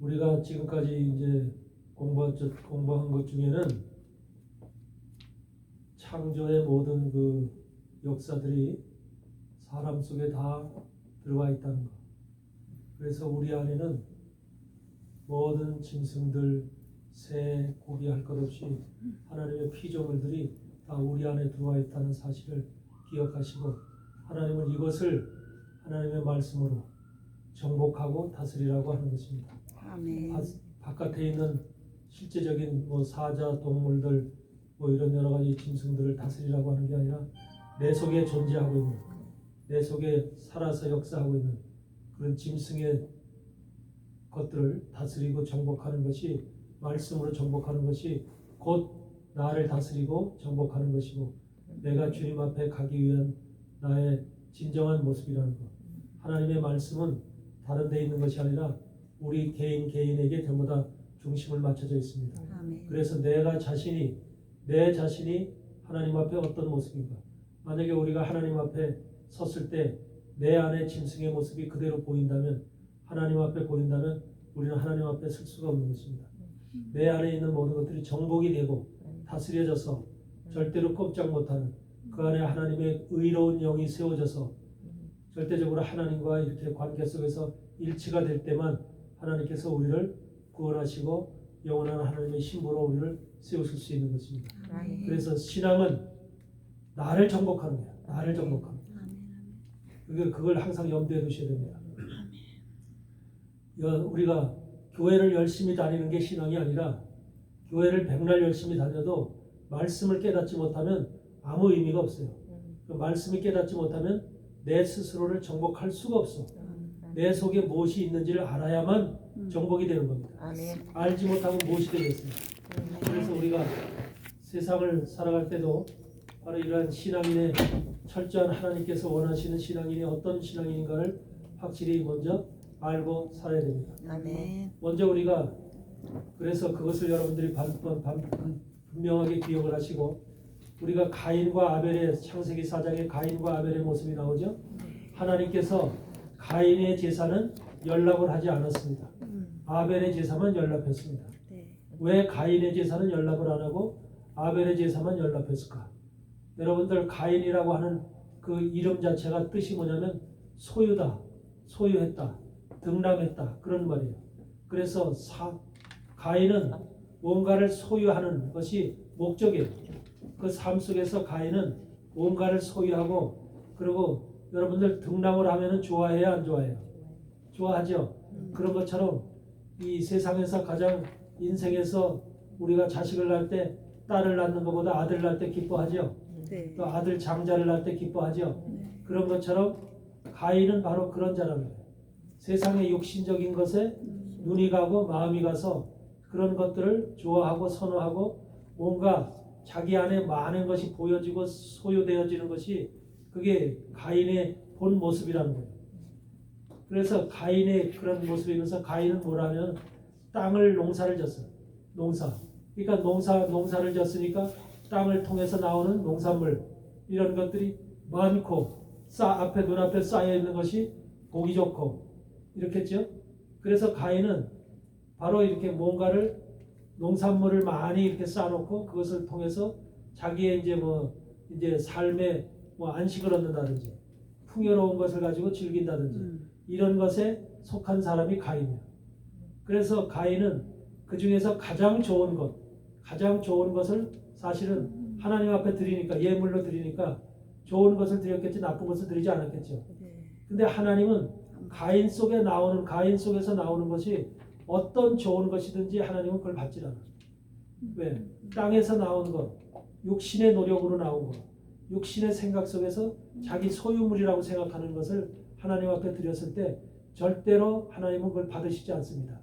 우리가 지금까지 이제 공부한 것 중에는 창조의 모든 그 역사들이 사람 속에 다 들어와 있다는 것. 그래서 우리 안에는 모든 짐승들, 새, 고기 할 것 없이 하나님의 피조물들이 다 우리 안에 들어와 있다는 사실을 기억하시고, 하나님은 이것을 하나님의 말씀으로 정복하고 다스리라고 하는 것입니다. 아멘. 바깥에 있는 실제적인 사자, 동물들, 이런 여러 가지 짐승들을 다스리라고 하는 게 아니라 내 속에 존재하고 있는, 내 속에 살아서 역사하고 있는 그런 짐승의 것들을 다스리고 정복하는 것이, 말씀으로 정복하는 것이 곧 나를 다스리고 정복하는 것이고, 내가 주님 앞에 가기 위한 나의 진정한 모습이라는 것. 하나님의 말씀은 다른 데 있는 것이 아니라 우리 개인에게 전부 다 중심을 맞춰져 있습니다. 아멘. 그래서 내 자신이 하나님 앞에 어떤 모습인가. 만약에 우리가 하나님 앞에 섰을 때 내 안에 짐승의 모습이 그대로 보인다면, 하나님 앞에 보인다면 우리는 하나님 앞에 설 수가 없는 것입니다. 내 안에 있는 모든 것들이 정복이 되고 다스려져서 절대로 꼼짝 못하는, 그 안에 하나님의 의로운 영이 세워져서 절대적으로 하나님과 이렇게 관계 속에서 일치가 될 때만 하나님께서 우리를 구원하시고 영원한 하나님의 신부로 우리를 세우실 수 있는 것입니다. 그래서 신앙은 나를 정복하는 거야. 나를 정복하는 거야. 그걸 항상 염두에 두셔야 됩니다. 우리가 교회를 열심히 다니는 게 신앙이 아니라, 교회를 백날 열심히 다녀도 말씀을 깨닫지 못하면 아무 의미가 없어요. 말씀을 깨닫지 못하면 내 스스로를 정복할 수가 없어. 내 속에 무엇이 있는지를 알아야만 정복이 되는 겁니다. 아멘. 알지 못하면 무엇이 되겠습니까? 그래서 우리가 세상을 살아갈 때도 바로 이러한 신앙인의 철저한, 하나님께서 원하시는 신앙인이 어떤 신앙인인가를 확실히 먼저 알고 살아야 됩니다. 아멘. 먼저 우리가, 그래서 그것을 여러분들이 분명하게 기억을 하시고, 우리가 가인과 아벨의, 창세기 4장에 가인과 아벨의 모습이 나오죠. 하나님께서 가인의 제사는 연락을 하지 않았습니다. 아벨의 제사만 연락했습니다. 왜 가인의 제사는 연락을 안 하고 아벨의 제사만 연락했을까? 여러분들, 가인이라고 하는 그 이름 자체가 뜻이 뭐냐면 소유다, 소유했다, 등락했다, 그런 말이에요. 그래서 가인은 뭔가를 소유하는 것이 목적이에요. 그 삶 속에서 가인은 뭔가를 소유하고, 그리고 여러분들 등락을 하면은 좋아해요, 안 좋아해요? 좋아하죠. 그런 것처럼 이 세상에서 가장, 인생에서 우리가 자식을 낳을 때, 딸을 낳는 것보다 아들 낳을 때 기뻐하죠. 네. 또 아들 장자를 낳을 때 기뻐하죠. 그런 것처럼 가인은 바로 그런 자라는 거예요. 세상의 육신적인 것에 눈이 가고 마음이 가서 그런 것들을 좋아하고 선호하고, 뭔가 자기 안에 많은 것이 보여지고 소유되어지는 것이, 그게 가인의 본 모습이라는 거예요. 그래서 가인의 그런 모습이면서, 가인은 뭐라면 땅을 농사를 졌어요. 농사. 그러니까 농사를 졌으니까 땅을 통해서 나오는 농산물, 이런 것들이 많고 앞에 눈앞에 쌓여 있는 것이 보기 좋고 이렇겠죠. 그래서 가인은 바로 이렇게 뭔가를, 농산물을 많이 이렇게 쌓아놓고 그것을 통해서 자기의 이제 삶의 안식을 얻는다든지 풍요로운 것을 가지고 즐긴다든지 이런 것에 속한 사람이 가인이에요. 그래서 가인은 그 중에서 가장 좋은 것을 사실은 하나님 앞에 드리니까, 예물로 드리니까 좋은 것을 드렸겠지 나쁜 것을 드리지 않았겠죠. 근데 하나님은 가인 속에서 나오는 것이 어떤 좋은 것이든지 하나님은 그걸 받질 않아. 왜? 땅에서 나온 것, 육신의 노력으로 나온 것, 육신의 생각 속에서 자기 소유물이라고 생각하는 것을 하나님 앞에 드렸을 때 절대로 하나님은 그걸 받으시지 않습니다.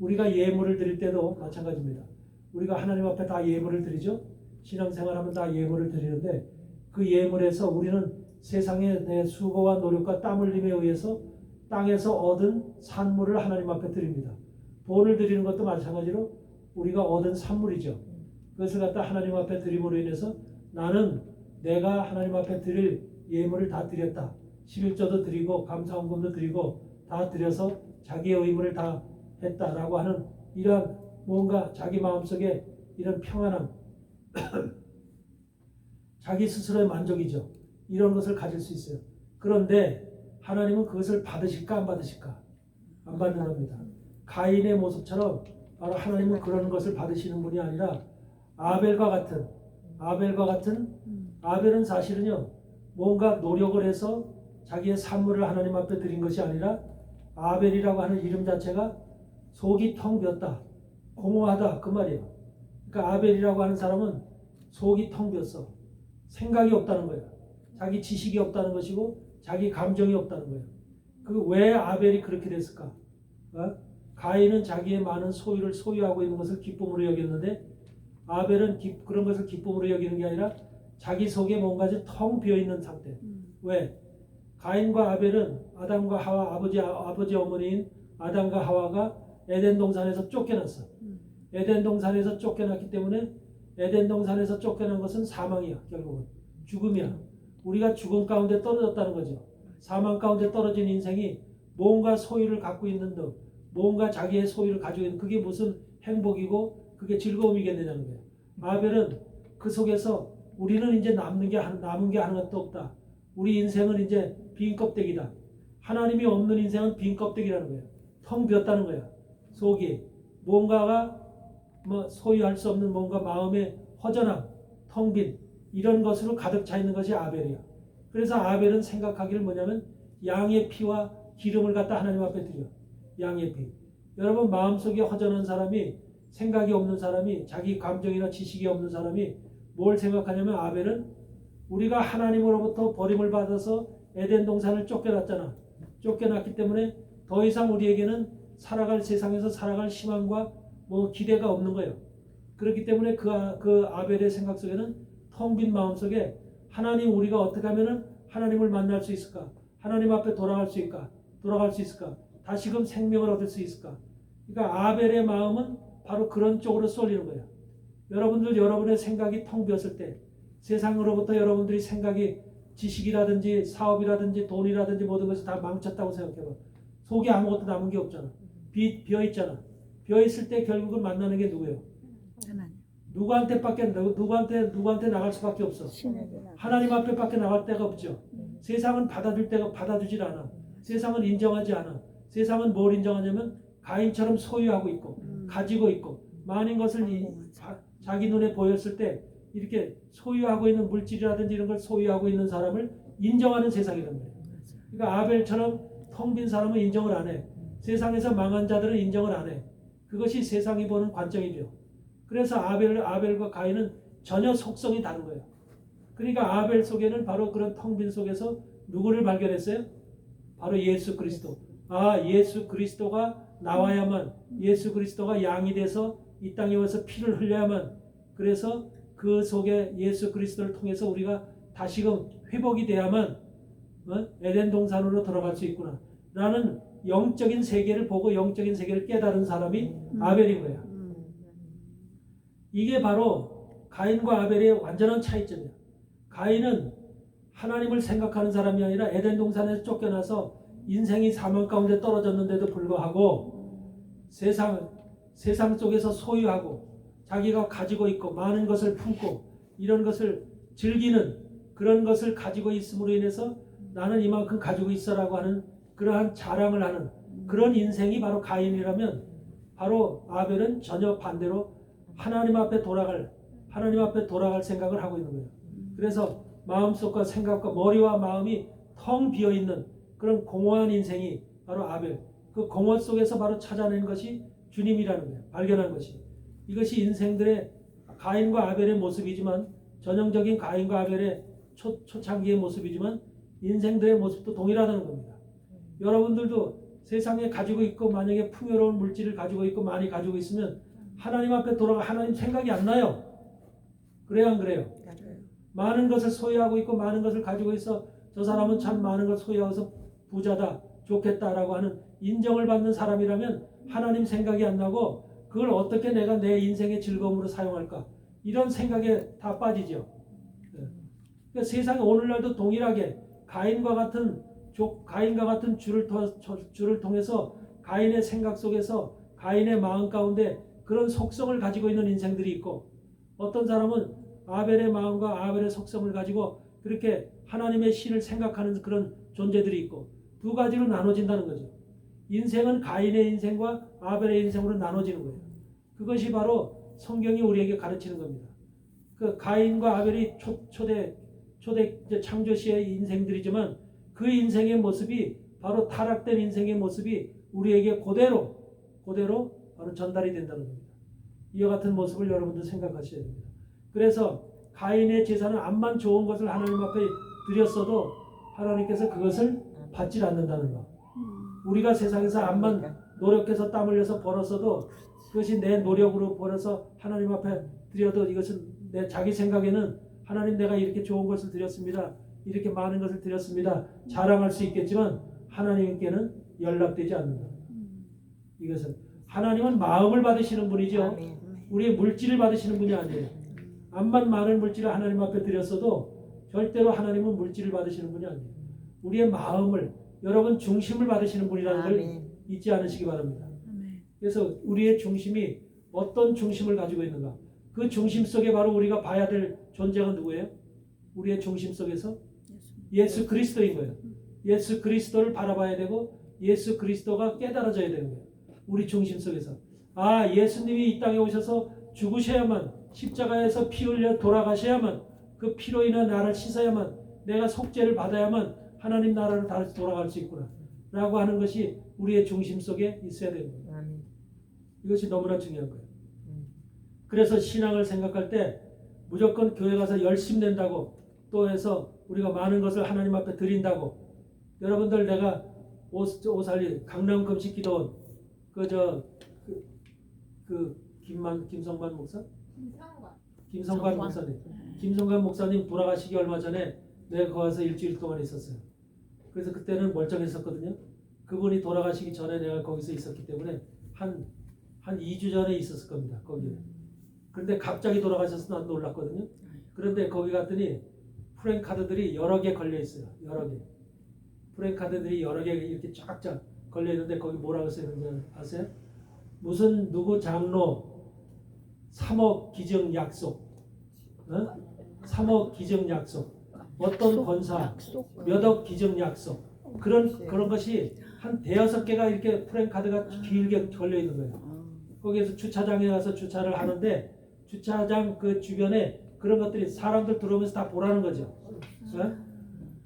우리가 예물을 드릴 때도 마찬가지입니다. 우리가 하나님 앞에 다 예물을 드리죠. 신앙생활하면 다 예물을 드리는데, 그 예물에서 우리는 세상의 내 수고와 노력과 땀 흘림에 의해서 땅에서 얻은 산물을 하나님 앞에 드립니다. 돈을 드리는 것도 마찬가지로 우리가 얻은 산물이죠. 그것을 갖다 하나님 앞에 드림으로 인해서 나는 내가 하나님 앞에 드릴 예물을 다 드렸다. 11조도 드리고 감사헌금도 드리고 다 드려서 자기의 의무를 다 했다라고 하는 이러한 뭔가 자기 마음속에 이런 평안함, 자기 스스로의 만족이죠. 이런 것을 가질 수 있어요. 그런데 하나님은 그것을 받으실까 안 받으실까? 안 받는 겁니다. 가인의 모습처럼 바로 하나님은 그런 것을 받으시는 분이 아니라 아벨과 같은 아벨은 사실은요 뭔가 노력을 해서 자기의 산물을 하나님 앞에 드린 것이 아니라 아벨이라고 하는 이름 자체가 속이 텅 비었다, 공허하다 그 말이에요. 그러니까 아벨이라고 하는 사람은 속이 텅 비었어. 생각이 없다는 거예요. 자기 지식이 없다는 것이고 자기 감정이 없다는 거예요. 그 왜 아벨이 그렇게 됐을까? 가인은 자기의 많은 소유를 소유하고 있는 것을 기쁨으로 여겼는데 아벨은 그런 것을 기쁨으로 여기는 게 아니라 자기 속에 뭔가 텅 비어있는 상태. 왜? 가인과 아벨은 아담과 하와 아버지 어머니인 아담과 하와가 에덴 동산에서 쫓겨났어. 에덴 동산에서 쫓겨났기 때문에 에덴 동산에서 쫓겨난 것은 사망이야. 결국은 죽음이야. 우리가 죽음 가운데 떨어졌다는 거죠. 사망 가운데 떨어진 인생이 뭔가 소유를 갖고 있는 듯 뭔가 자기의 소유를 가지고 있는 그게 무슨 행복이고 그게 즐거움이겠느냐는 거예요. 아벨은 그 속에서 우리는 이제 남은 게 하나도 없다. 우리 인생은 이제 빈 껍데기다. 하나님이 없는 인생은 빈 껍데기라는 거예요. 텅 비었다는 거예요. 속이 뭔가가 소유할 수 없는 뭔가 마음의 허전함, 텅 빈 이런 것으로 가득 차 있는 것이 아벨이야. 그래서 아벨은 생각하기를 뭐냐면 양의 피와 기름을 갖다 하나님 앞에 드려. 양의 피. 여러분 마음속에 허전한 사람이 생각이 없는 사람이 자기 감정이나 지식이 없는 사람이 뭘 생각하냐면 아벨은 우리가 하나님으로부터 버림을 받아서 에덴 동산을 쫓겨났잖아. 쫓겨났기 때문에 더 이상 우리에게는 세상에서 살아갈 희망과 기대가 없는 거예요. 그렇기 때문에 그 아벨의 생각 속에는 텅 빈 마음 속에 하나님 우리가 어떻게 하면은 하나님을 만날 수 있을까? 하나님 앞에 돌아갈 수 있을까? 다시금 생명을 얻을 수 있을까? 그러니까 아벨의 마음은 바로 그런 쪽으로 쏠리는 거예요. 여러분의 생각이 텅 비었을 때 세상으로부터 여러분들이 생각이 지식이라든지 사업이라든지 돈이라든지 모든 것이 다 망쳤다고 생각해봐. 속에 아무것도 남은 게 없잖아. 비어있잖아. 비어있을 때 결국은 만나는 게 누구예요? 하나님. 누구한테 나갈 수밖에 없어. 하나님 앞에밖에 나갈 데가 없죠. 세상은 받아주질 않아. 세상은 인정하지 않아. 세상은 뭘 인정하냐면 가인처럼 소유하고 있고 가지고 있고 많은 것을 자기 눈에 보였을 때 이렇게 소유하고 있는 물질이라든지 이런 걸 소유하고 있는 사람을 인정하는 세상이란 말이에요. 그러니까 아벨처럼 텅 빈 사람은 인정을 안 해. 세상에서 망한 자들은 인정을 안 해. 그것이 세상이 보는 관점이죠. 그래서 아벨과 가인은 전혀 속성이 다른 거예요. 그러니까 아벨 속에는 바로 그런 텅 빈 속에서 누구를 발견했어요? 바로 예수 그리스도. 예수 그리스도가 나와야만, 예수 그리스도가 양이 돼서 이 땅에 와서 피를 흘려야만, 그래서 그 속에 예수 그리스도를 통해서 우리가 다시금 회복이 돼야만 에덴 동산으로 들어갈 수 있구나 라는 영적인 세계를 보고 영적인 세계를 깨달은 사람이 아벨인 거야. 이게 바로 가인과 아벨의 완전한 차이점이야. 가인은 하나님을 생각하는 사람이 아니라 에덴 동산에서 쫓겨나서 인생이 사망 가운데 떨어졌는데도 불구하고 세상 속에서 소유하고 자기가 가지고 있고 많은 것을 품고 이런 것을 즐기는 그런 것을 가지고 있음으로 인해서 나는 이만큼 가지고 있어라고 하는 그러한 자랑을 하는 그런 인생이 바로 가인이라면, 바로 아벨은 전혀 반대로 하나님 앞에 돌아갈 생각을 하고 있는 거예요. 그래서 마음속과 생각과 머리와 마음이 텅 비어있는 그런 공허한 인생이 바로 아벨. 그 공허 속에서 바로 찾아낸 것이 주님이라는 거예요. 발견한 것이. 이것이 인생들의 가인과 아벨의 모습이지만, 전형적인 가인과 아벨의 초창기의 모습이지만 인생들의 모습도 동일하다는 겁니다. 여러분들도 세상에 가지고 있고 만약에 풍요로운 물질을 가지고 있고 많이 가지고 있으면 하나님 앞에 하나님 생각이 안 나요. 그래요, 안 그래요? 많은 것을 소유하고 있고 많은 것을 가지고 있어 저 사람은 참 많은 걸 소유해서 부자다, 좋겠다라고 하는 인정을 받는 사람이라면 하나님 생각이 안 나고 그걸 어떻게 내가 내 인생의 즐거움으로 사용할까, 이런 생각에 다 빠지죠. 그러니까 세상에 오늘날도 동일하게 가인과 같은 줄을 통해서 가인의 생각 속에서 가인의 마음 가운데 그런 속성을 가지고 있는 인생들이 있고, 어떤 사람은 아벨의 마음과 아벨의 속성을 가지고 그렇게 하나님의 신을 생각하는 그런 존재들이 있고, 두 가지로 나눠진다는 거죠. 인생은 가인의 인생과 아벨의 인생으로 나눠지는 거예요. 그것이 바로 성경이 우리에게 가르치는 겁니다. 그 가인과 아벨이 초대 창조 시의 인생들이지만 그 인생의 모습이 바로 타락된 인생의 모습이 우리에게 그대로 바로 전달이 된다는 겁니다. 이와 같은 모습을 여러분들 생각하셔야 됩니다. 그래서 가인의 제사는 암만 좋은 것을 하나님 앞에 드렸어도 하나님께서 그것을 받지 않는다는 거. 우리가 세상에서 암만 노력해서 땀 흘려서 벌었어도 그것이 내 노력으로 벌어서 하나님 앞에 드려도 이것은 내 자기 생각에는 하나님 내가 이렇게 좋은 것을 드렸습니다. 이렇게 많은 것을 드렸습니다. 자랑할 수 있겠지만 하나님께는 연락되지 않는다. 이것은 하나님은 마음을 받으시는 분이죠. 우리의 물질을 받으시는 분이 아니에요. 암만 많은 물질을 하나님 앞에 드렸어도 절대로 하나님은 물질을 받으시는 분이 아니에요. 우리의 마음을, 여러분 중심을 받으시는 분이라는 걸 잊지 않으시기 바랍니다. 그래서 우리의 중심이 어떤 중심을 가지고 있는가? 그 중심 속에 바로 우리가 봐야 될 존재가 누구예요? 우리의 중심 속에서 예수 그리스도인 거예요. 예수 그리스도를 바라봐야 되고 예수 그리스도가 깨달아져야 되는 거예요. 우리 중심 속에서. 아, 예수님이 이 땅에 오셔서 죽으셔야만, 십자가에서 피 흘려 돌아가셔야만, 그 피로 인해 나를 씻어야만, 내가 속죄를 받아야만 하나님 나라로 다시 돌아갈 수 있구나 라고 하는 것이 우리의 중심 속에 있어야 되는 거예요. 이것이 너무나 중요한 거예요. 그래서 신앙을 생각할 때 무조건 교회 가서 열심히 낸다고 또 해서 우리가 많은 것을 하나님 앞에 드린다고, 여러분들 내가 오살리 강남 금식 기도원 김성관 목사? 김성관 목사님. 김성관 목사님 돌아가시기 얼마 전에 내가 거기서 일주일 동안 있었어요. 그래서 그때는 멀쩡했었거든요. 그분이 돌아가시기 전에 내가 거기서 있었기 때문에 한 2주 전에 있었을 겁니다. 거기에. 그런데 갑자기 돌아가셔서 난 놀랐거든요. 그런데 거기 갔더니 프랭카드들이 여러 개 걸려 있어요. 여러 개. 프랭카드들이 여러 개 이렇게 쫙쫙 걸려 있는데 거기 뭐라고 써 있는지 아세요? 무슨 누구 장로 3억 기증 약속, 3억 기증 약속, 어떤 권사 몇억 기증 약속, 그런 것이 한 대여섯 개가 이렇게 프랭카드가 길게 걸려 있는 거예요. 거기에서 주차장에 가서 주차를 하는데 주차장 그 주변에 그런 것들이 사람들 들어오면서 다 보라는 거죠.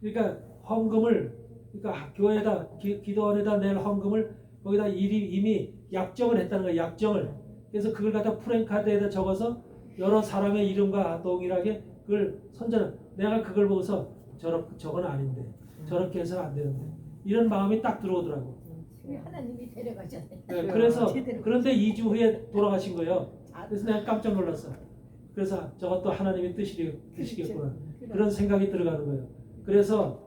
그러니까 헌금을, 그러니까 교회에다 기도원에다 낼 헌금을 거기다 이미 약정을 했다는 거예요. 약정을. 그래서 그걸 갖다 프랭카드에다 적어서 여러 사람의 이름과 동일하게 그걸 선전을. 내가 그걸 보고서 저건 아닌데 저렇게 해서는 안 되는데 이런 마음이 딱 들어오더라고. 하나님이 데려가잖아요. 네, 그래서 그런데 2주 후에 돌아가신 거예요. 그래서 내가 깜짝 놀랐어. 그래서 저것도 하나님의 뜻이겠구나. 그런 생각이 들어가는 거예요. 그래서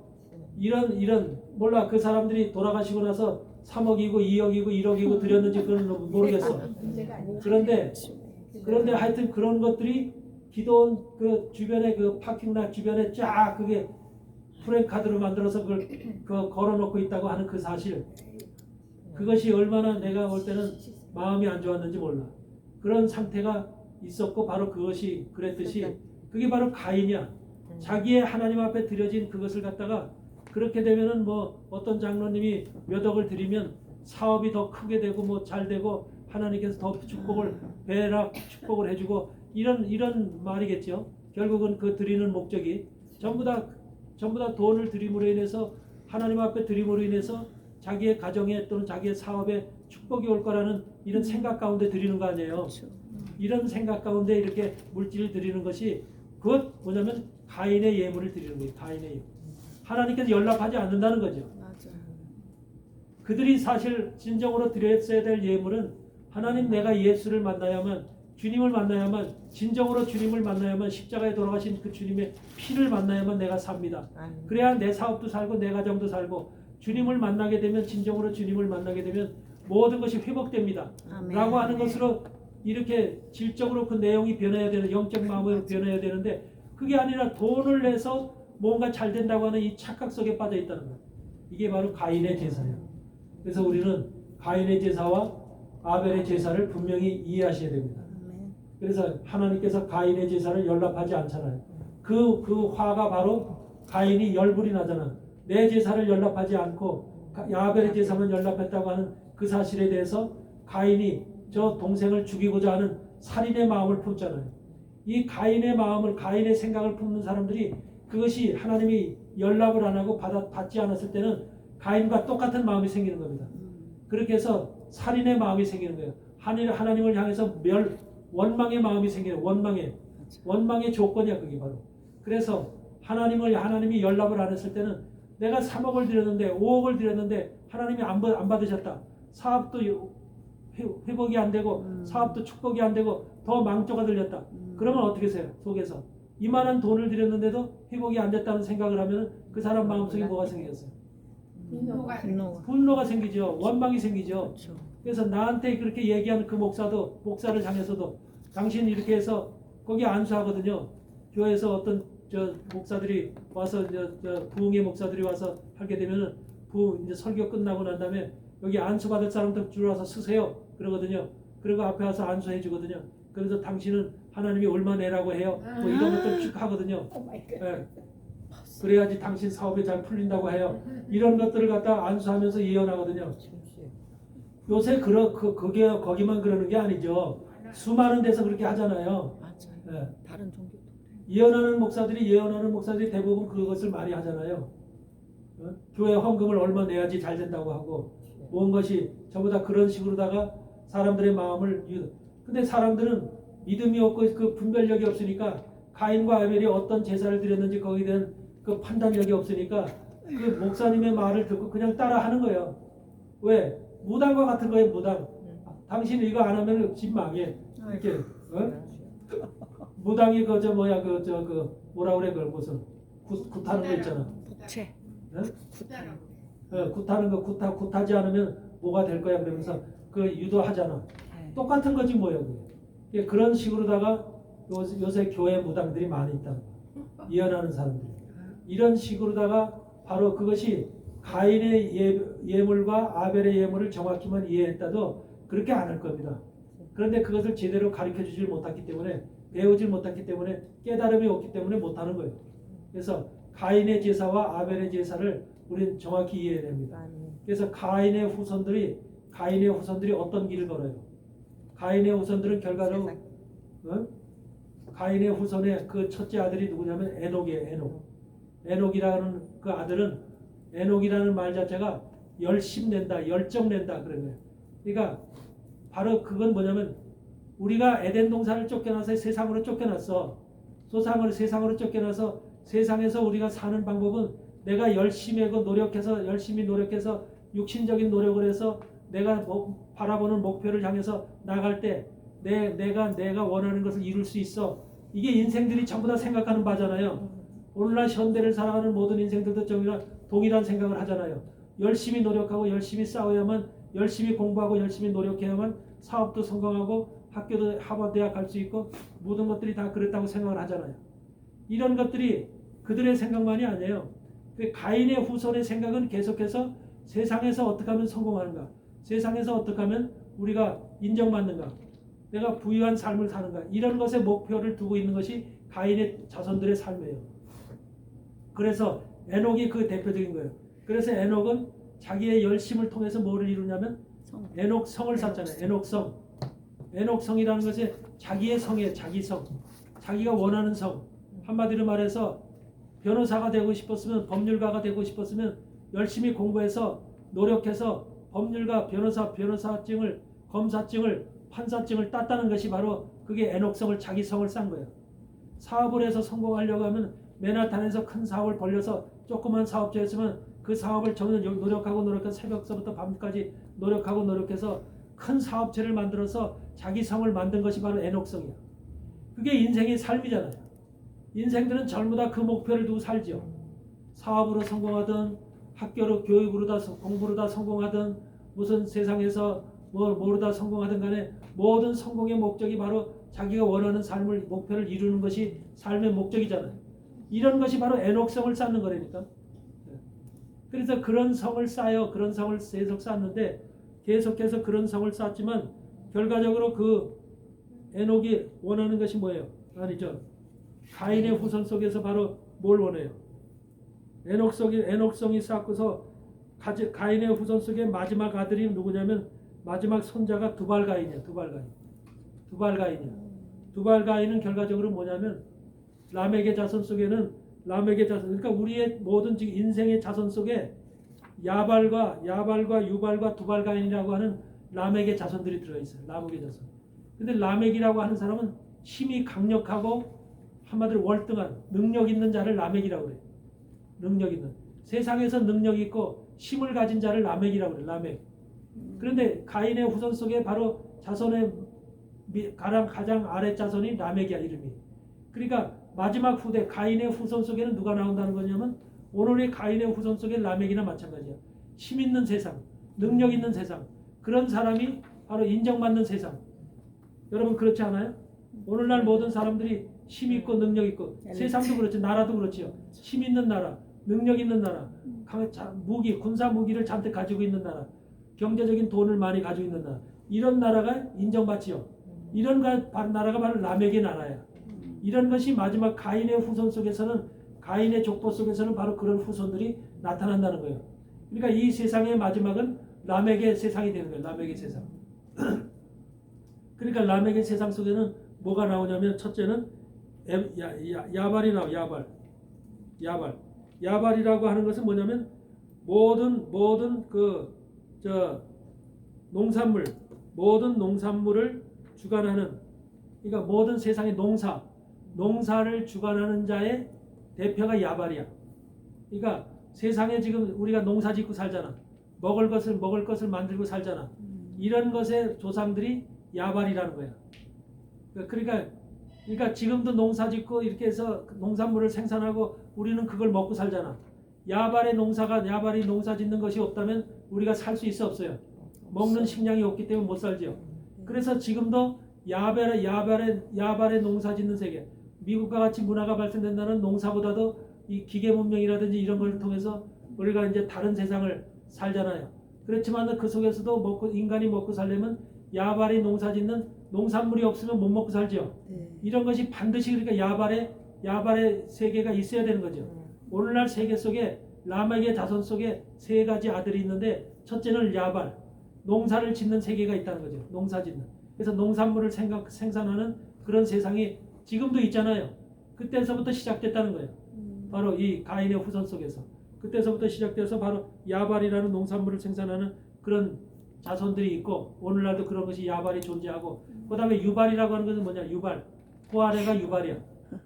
이런 몰라, 그 사람들이 돌아가시고 나서 3억이고 2억이고 1억이고 드렸는지 그건 모르겠어. 그런데 하여튼 그런 것들이 기도원 그 주변에 그 파킹락 주변에 쫙 그게 프랭카드로 만들어서 그걸 걸어놓고 있다고 하는 그 사실, 그것이 얼마나 내가 볼 때는 마음이 안 좋았는지 몰라. 그런 상태가 있었고 바로 그것이 그랬듯이 그게 바로 가인이야. 자기의 하나님 앞에 드려진 그것을 갖다가 그렇게 되면은 뭐 어떤 장로님이 몇 억을 드리면 사업이 더 크게 되고 뭐 잘 되고 하나님께서 더 축복을 해주고 이런 말이겠죠. 결국은 그 드리는 목적이 전부 다 돈을 드림으로 인해서 하나님 앞에 드림으로 인해서 자기의 가정에 또는 자기의 사업에 축복이 올 거라는 이런 생각 가운데 드리는 거 아니에요. 이런 생각 가운데 이렇게 물질을 드리는 것이 그것 뭐냐면 가인의 예물을 드리는 거예요. 가인의 예물. 하나님께서 연락하지 않는다는 거죠. 그들이 사실 진정으로 드렸어야 될 예물은 하나님, 내가 예수를 만나야만, 주님을 만나야만, 진정으로 주님을 만나야만, 십자가에 돌아가신 그 주님의 피를 만나야만 내가 삽니다. 그래야 내 사업도 살고 내 가정도 살고 주님을 만나게 되면, 진정으로 주님을 만나게 되면 모든 것이 회복됩니다. 라고 하는 것으로 이렇게 질적으로 그 내용이 변해야 되는, 영적 마음으로 변해야 되는데 그게 아니라 돈을 내서 뭔가 잘 된다고 하는 이 착각 속에 빠져 있다는 거예요. 이게 바로 가인의 제사예요. 그래서 우리는 가인의 제사와 아벨의 제사를 분명히 이해하셔야 됩니다. 그래서 하나님께서 가인의 제사를 연락하지 않잖아요. 그 화가 바로 가인이 열불이 나잖아. 내 제사를 연락하지 않고 아벨의 제사만 연락했다고 하는 그 사실에 대해서 가인이 저 동생을 죽이고자 하는 살인의 마음을 품잖아요. 이 가인의 마음을, 가인의 생각을 품는 사람들이 그것이 하나님이 연락을 안 하고 받지 않았을 때는 가인과 똑같은 마음이 생기는 겁니다. 그렇게 해서 살인의 마음이 생기는 거예요. 하나님을 향해서 원망의 마음이 생기는, 원망의 조건이야 그게 바로. 그래서 하나님이 연락을 안 했을 때는 내가 3억을 드렸는데 5억을 드렸는데 하나님이 안 받으셨다. 사업도 회복이 안 되고 사업도 축복이 안 되고 더 망조가 들렸다. 그러면 어떻게 해요? 속에서 이만한 돈을 드렸는데도 회복이 안 됐다는 생각을 하면 그 사람 마음속에 뭐가 생겼어요? 분노가 생기죠. 원망이 생기죠. 그래서 나한테 그렇게 얘기하는 그 목사를 향해서도 당신 이렇게 해서 거기 안수하거든요. 교회에서 어떤 목사들이 와서 부흥의 목사들이 와서 하게 되면은 이제 설교 끝나고 난 다음에 여기 안수 받을 사람들 들어와서 쓰세요 그러거든요. 그리고 앞에 와서 안수해 주거든요. 그래서 당신은 하나님이 얼마 내라고 해요. 뭐 이런 것들 쭉 하거든요. 네. 그래야지 당신 사업이 잘 풀린다고 해요. 이런 것들을 갖다 안수하면서 예언하거든요. 요새 그게 거기만 그러는 게 아니죠. 수많은 데서 그렇게 하잖아요. 맞아요. 네. 다른 종교도 예언하는 목사들이 대부분 그것을 많이 하잖아요. 교회 헌금을 얼마 내야지 잘 된다고 하고 모은 것이 전부 다 그런 식으로다가 사람들의 마음을. 근데 사람들은 믿음이 없고 그 분별력이 없으니까 가인과 아벨이 어떤 제사를 드렸는지 거기에 대한 그 판단력이 없으니까 그 목사님의 말을 듣고 그냥 따라 하는 거예요. 왜? 무당과 같은 거예요. 무당. 당신 이거 안 하면 집 망해. 이렇게. 무당이 뭐라 그래 그걸 무슨 굿하는 거 있잖아. 복채. 굿하는 거 굿하지 않으면 뭐가 될 거야 그러면서 그 유도하잖아. 똑같은 거지 뭐예요. 그게. 그런 식으로다가 요새 교회 무당들이 많이 있다. 예언하는 사람들이. 이런 식으로다가 바로 그것이 가인의 예물과 아벨의 예물을 정확히만 이해했다도 그렇게 안 할 겁니다. 그런데 그것을 제대로 가르쳐주질 못했기 때문에, 배우질 못했기 때문에, 깨달음이 없기 때문에 못하는 거예요. 그래서 가인의 제사와 아벨의 제사를 우리는 정확히 이해해야 됩니다. 그래서 가인의 후손들이 어떤 길을 걸어요? 가인의 후손들은 결과적으로 가인의 후손의 그 첫째 아들이 누구냐면 에녹이에요. 에녹이라는 그 아들은, 에녹이라는 말 자체가 열심 낸다, 열정 낸다 그런 거예요. 그러니까 바로 그건 뭐냐면 우리가 에덴 동산을 쫓겨나서 세상으로 쫓겨났어. 세상으로 쫓겨나서 세상에서 우리가 사는 방법은 내가 열심히 하고 열심히 노력해서 육신적인 노력을 해서 내가 바라보는 목표를 향해서 나갈 때 내가 원하는 것을 이룰 수 있어. 이게 인생들이 전부 다 생각하는 바잖아요. 오늘날 현대를 살아가는 모든 인생들도 동일한 생각을 하잖아요. 열심히 노력하고 열심히 싸워야만, 열심히 공부하고 열심히 노력해야만 사업도 성공하고 학교도 하버드대학 갈 수 있고 모든 것들이 다 그렇다고 생각을 하잖아요. 이런 것들이 그들의 생각만이 아니에요. 가인의 후손의 생각은 계속해서 세상에서 어떻게 하면 성공하는가, 세상에서 어떻게 하면 우리가 인정받는가, 내가 부유한 삶을 사는가, 이런 것에 목표를 두고 있는 것이 가인의 자손들의 삶이에요. 그래서 에녹이 그 대표적인 거예요. 그래서 에녹은 자기의 열심을 통해서 뭐를 이루냐면 에녹성을 쌓잖아요. 에녹성이라는 것이 자기의 성이에요. 자기성. 자기가 원하는 성. 한마디로 말해서 변호사가 되고 싶었으면, 법률가가 되고 싶었으면 열심히 공부해서 노력해서 법률가, 변호사증을, 검사증을, 판사증을 땄다는 것이 바로 그게 에녹성을, 자기성을 쌓은 거예요. 사업을 해서 성공하려고 하면 맨하탄에서 큰 사업을 벌려서 조그만 사업자였으면 그 사업을 저는 노력해서 새벽서부터 밤까지 노력해서 큰 사업체를 만들어서 자기 성을 만든 것이 바로 에녹성이야. 그게 인생의 삶이잖아요. 인생들은 전부 다 그 목표를 두고 살죠. 사업으로 성공하든 학교로 교육으로 다 공부로 다 성공하든 무슨 세상에서 뭐로 다 성공하든 간에 모든 성공의 목적이 바로 자기가 원하는 삶을, 목표를 이루는 것이 삶의 목적이잖아요. 이런 것이 바로 에녹성을 쌓는 거라니까. 그래서 그런 성을 쌓여, 그런 성을 계속 쌓는데 계속해서 그런 성을 쌓았지만 결과적으로 그 에녹이 원하는 것이 뭐예요? 아니죠. 가인의 후손 속에서 바로 뭘 원해요? 에녹성이 쌓고서 가인의 후손 속에 마지막 아들이 누구냐면 마지막 손자가 두발가인이야. 두발가인은 결과적으로 뭐냐면 라멕의 자손 속에는 그러니까 우리의 모든 지금 인생의 자손 속에 야발과 유발과 두발가인이라고 하는 라멕의 자손들이 들어있어요. 라멕의 자손. 근데 라멕이라고 하는 사람은 힘이 강력하고 한마디로 월등한 능력 있는 자를 라멕이라고 그래요. 능력 있는. 세상에서 능력 있고 힘을 가진 자를 라멕이라고 그래요. 라멕. 그런데 가인의 후손 속에 바로 자손의 가장 아래 자손이 라멕이야, 이름이. 그러니까 마지막 후대 가인의 후손 속에는 누가 나온다는 거냐면 오늘의 가인의 후손 속에 라멕이나 마찬가지야. 힘 있는 세상, 능력 있는 세상, 그런 사람이 바로 인정받는 세상. 여러분 그렇지 않아요? 오늘날 모든 사람들이 힘 있고 능력 있고, 세상도 그렇죠. 나라도 그렇지요. 힘 있는 나라, 능력 있는 나라, 군사 무기를 잔뜩 가지고 있는 나라, 경제적인 돈을 많이 가지고 있는 나라, 이런 나라가 인정받지요. 이런 나라가 바로 라멕의 나라야. 이런 것이 마지막 가인의 후손 속에서는, 가인의 족보 속에서는 바로 그런 후손들이 나타난다는 거예요. 그러니까 이 세상의 마지막은 라멕의 세상이 되는 거예요. 라멕의 세상. 그러니까 라멕의 세상 속에는 뭐가 나오냐면 첫째는 야발이 나와요. 야발이라고 하는 것은 뭐냐면 모든 모든 농산물을 주관하는, 그러니까 모든 세상의 농사를 주관하는 자의 대표가 야발이야. 그러니까 세상에 지금 우리가 농사 짓고 살잖아. 먹을 것을 만들고 살잖아. 이런 것의 조상들이 야발이라는 거야. 그러니까 지금도 농사 짓고 이렇게 해서 농산물을 생산하고 우리는 그걸 먹고 살잖아. 야발이 농사 짓는 것이 없다면 우리가 살 수 있어 없어요? 먹는 식량이 없기 때문에 못 살지요. 그래서 지금도 야발의 농사 짓는 세계, 미국과 같이 문화가 발전된다는 농사보다도 이 기계 문명이라든지 이런 걸 통해서 우리가 이제 다른 세상을 살잖아요. 그렇지만 그 속에서도 인간이 먹고 살려면 야발이 농사 짓는 농산물이 없으면 못 먹고 살죠. 이런 것이 반드시 그러니까 야발의 세계가 있어야 되는 거죠. 오늘날 세계 속에 라멕의 자손 속에 세 가지 아들이 있는데 첫째는 야발, 농사를 짓는 세계가 있다는 거죠. 농사 짓는. 그래서 농산물을 생산하는 그런 세상이 지금도 있잖아요. 그때서부터 시작됐다는 거예요. 바로 이 가인의 후손 속에서. 그때서부터 시작돼서 바로 야발이라는 농산물을 생산하는 그런 자손들이 있고, 오늘날도 그런 것이 야발이 존재하고, 그 다음에 유발이라고 하는 것은 뭐냐? 유발. 포아레가 유발이야.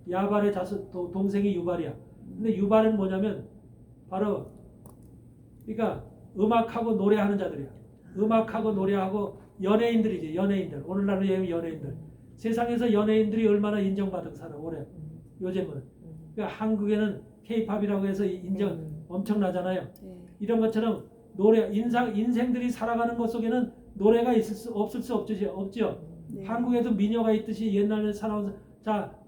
야발의 동생이 유발이야. 근데 유발은 뭐냐면 바로 그러니까 음악하고 노래하는 자들이야. 음악하고 노래하고 연예인들이지. 연예인들. 오늘날로 얘기하면 연예인들. 세상에서 연예인들이 얼마나 인정받은 사람 올해 요즘은. 그러니까 한국에는 K-팝이라고 해서 인정 엄청나잖아요. 이런 것처럼 인생들이 살아가는 것 속에는 노래가 없을 수 없죠. 한국에도 미녀가 있듯이 옛날에 살아온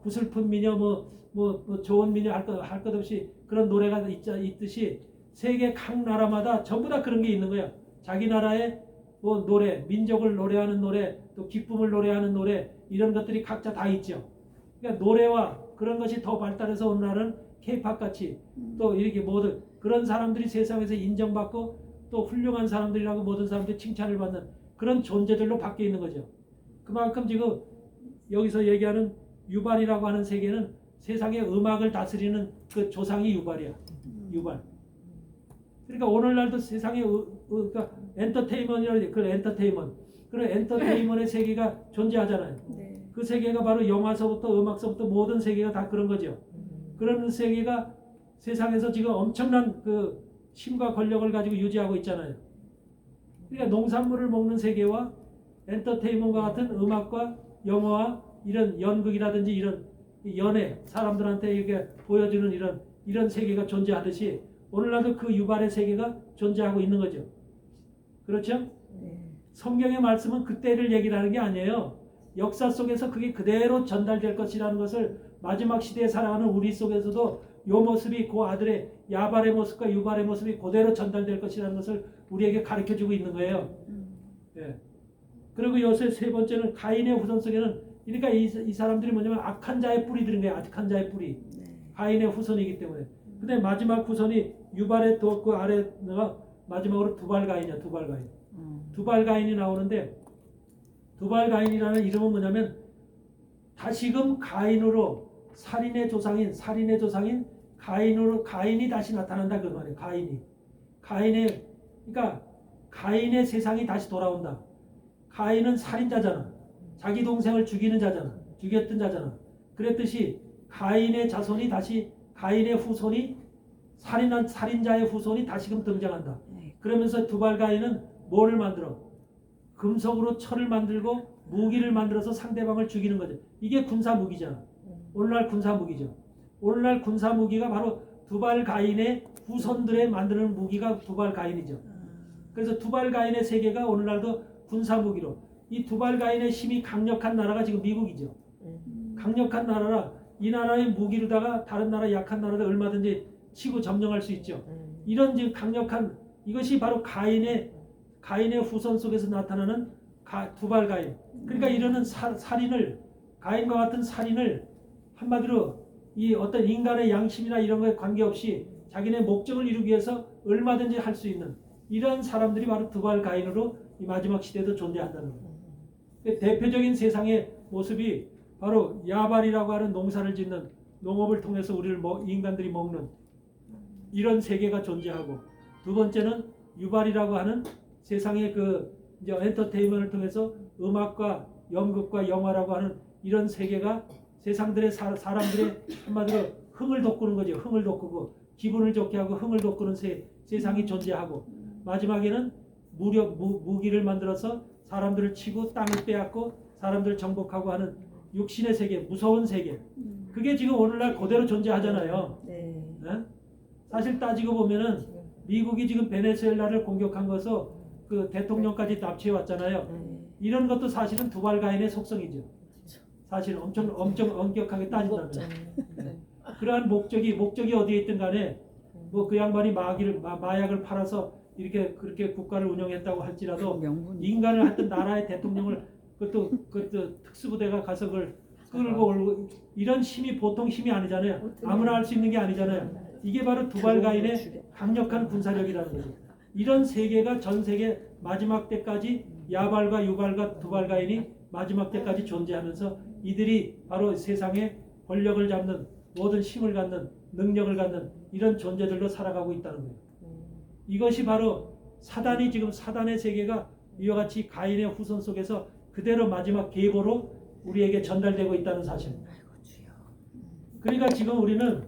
구슬픈 미녀 뭐 좋은 미녀 할 것 없이 그런 노래가 있듯이 세계 각 나라마다 전부 다 그런 게 있는 거야. 자기 나라의 뭐 노래, 민족을 노래하는 노래, 또 기쁨을 노래하는 노래, 이런 것들이 각자 다 있죠. 그러니까 노래와 그런 것이 더 발달해서 오늘날은 K-팝 같이 또 이렇게 모든 그런 사람들이 세상에서 인정받고 또 훌륭한 사람들이라고 모든 사람들이 칭찬을 받는 그런 존재들로 바뀌어 있는 거죠. 그만큼 지금 여기서 얘기하는 유발이라고 하는 세계는 세상의 음악을 다스리는 그 조상이 유발이야. 유발. 그러니까 오늘날도 세상에 그러니까 엔터테인먼트라는 그런 엔터테인먼트의 세계가 존재하잖아요. 그 세계가 바로 영화서부터 음악서부터 모든 세계가 다 그런 거죠. 그런 세계가 세상에서 지금 엄청난 그 힘과 권력을 가지고 유지하고 있잖아요. 그러니까 농산물을 먹는 세계와 엔터테인먼트와 같은 음악과 영화와 이런 연극이라든지 이런 연애, 사람들한테 이렇게 보여주는 이런 세계가 존재하듯이 오늘날도 그 유발의 세계가 존재하고 있는 거죠. 그렇죠? 성경의 말씀은 그때를 얘기를 하는 게 아니에요. 역사 속에서 그게 그대로 전달될 것이라는 것을 마지막 시대에 살아가는 우리 속에서도 요 모습이 그 아들의 야발의 모습과 유발의 모습이 그대로 전달될 것이라는 것을 우리에게 가르쳐주고 있는 거예요. 예. 그리고 요새 세 번째는 가인의 후손 속에는, 그러니까 이 사람들이 뭐냐면 악한 자의 뿌리들인 거예요. 악한 자의 뿌리. 가인의 후손이기 때문에. 근데 마지막 후손이 유발의 또 그 아래가 마지막으로 두발가인이야. 두발가인. 두발가인이 나오는데, 두발가인이라는 이름은 뭐냐면 다시금 가인으로 살인의 조상인 가인으로, 가인이 다시 나타난다 그 말이에요. 가인의 그러니까 가인의 세상이 다시 돌아온다. 가인은 살인자잖아. 자기 동생을 죽이는 자잖아. 죽였던 자잖아. 그랬듯이 가인의 자손이 다시, 가인의 후손이, 살인자의 후손이 다시금 등장한다. 그러면서 두발가인은 뭐를 만들어? 금속으로 철을 만들고 무기를 만들어서 상대방을 죽이는 거죠. 이게 군사 무기잖아. 오늘날 군사 무기죠. 오늘날 군사 무기가 바로 두발가인의 후손들의 만드는 무기가 두발가인이죠. 그래서 두발가인의 세계가 오늘날도 군사 무기로, 이 두발가인의 힘이 강력한 나라가 지금 미국이죠. 강력한 나라라 이 나라의 무기로다가 다른 나라 약한 나라를 얼마든지 치고 점령할 수 있죠. 이런 지금 강력한, 이것이 바로 가인의 후손 속에서 나타나는 두발가인. 그러니까 이러는 살인을, 가인과 같은 살인을 한마디로 이 어떤 인간의 양심이나 이런 거에 관계없이 자기네 목적을 이루기 위해서 얼마든지 할 수 있는 이런 사람들이 바로 두발가인으로 이 마지막 시대에도 존재한다는 거예요. 대표적인 세상의 모습이 바로 야발이라고 하는 농사를 짓는, 농업을 통해서 우리를 인간들이 먹는 이런 세계가 존재하고, 두 번째는 유발이라고 하는 세상의 그 이제 엔터테인먼트를 통해서 음악과 연극과 영화라고 하는 이런 세계가 세상들의 사람들의 한마디로 흥을 돋구는 거죠. 흥을 돋구고 기분을 좋게 하고 흥을 돋구는 세상이 존재하고, 마지막에는 무기를 만들어서 사람들을 치고 땅을 빼앗고 사람들을 정복하고 하는 육신의 세계, 무서운 세계. 그게 지금 오늘날 그대로 존재하잖아요. 네? 사실 따지고 보면은 미국이 지금 베네수엘라를 공격한 것은 그 대통령까지 납치해 왔잖아요. 이런 것도 사실은 두발가인의 속성이죠. 사실 엄청 엄격하게 따진다면. 그러한 목적이 어디에 있든 간에 뭐 그 양반이 마약을 팔아서 이렇게 그렇게 국가를 운영했다고 할지라도 인간을 하여튼 나라의 대통령을 그것도 특수부대가 가서 그걸 끌고 올고, 이런 힘이 보통 힘이 아니잖아요. 아무나 할 수 있는 게 아니잖아요. 이게 바로 두발가인의 강력한 군사력이라는 거죠. 이런 세계가 전 세계 마지막 때까지 야발과 유발과 두발가인이 마지막 때까지 존재하면서 이들이 바로 세상에 권력을 잡는, 모든 힘을 갖는, 능력을 갖는 이런 존재들로 살아가고 있다는 거예요. 이것이 바로 사단이, 지금 사단의 세계가 이와 같이 가인의 후손 속에서 그대로 마지막 계보로 우리에게 전달되고 있다는 사실. 그러니까 지금 우리는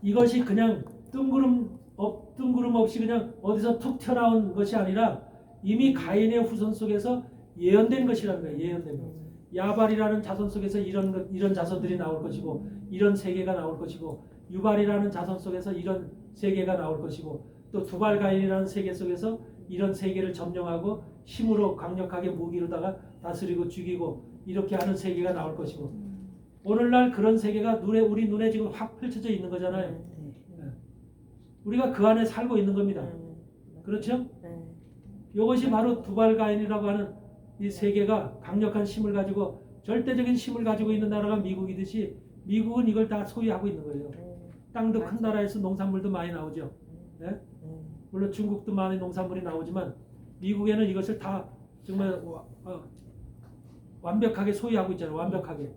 이것이 그냥 뜬구름 없이 그냥 어디서 툭 튀어나온 것이 아니라 이미 가인의 후손 속에서 예언된 것이라는 거예요. 예언된 것. 야발이라는 자손 속에서 이런 자손들이 나올 것이고, 이런 세계가 나올 것이고, 유발이라는 자손 속에서 이런 세계가 나올 것이고, 또 두발가인이라는 세계 속에서 이런 세계를 점령하고 힘으로 강력하게 무기로다가 다스리고 죽이고 이렇게 하는 세계가 나올 것이고, 오늘날 그런 세계가 우리 눈에 지금 확 펼쳐져 있는 거잖아요. 우리가 그 안에 살고 있는 겁니다. 그렇죠? 이것이 바로 두발가인이라고 하는 이 세계가 강력한 힘을 가지고, 절대적인 힘을 가지고 있는 나라가 미국이듯이 미국은 이걸 다 소유하고 있는 거예요. 땅도 큰 나라에서 농산물도 많이 나오죠. 네? 물론 중국도 많이 농산물이 나오지만 미국에는 이것을 다 정말 완벽하게 소유하고 있잖아요. 완벽하게.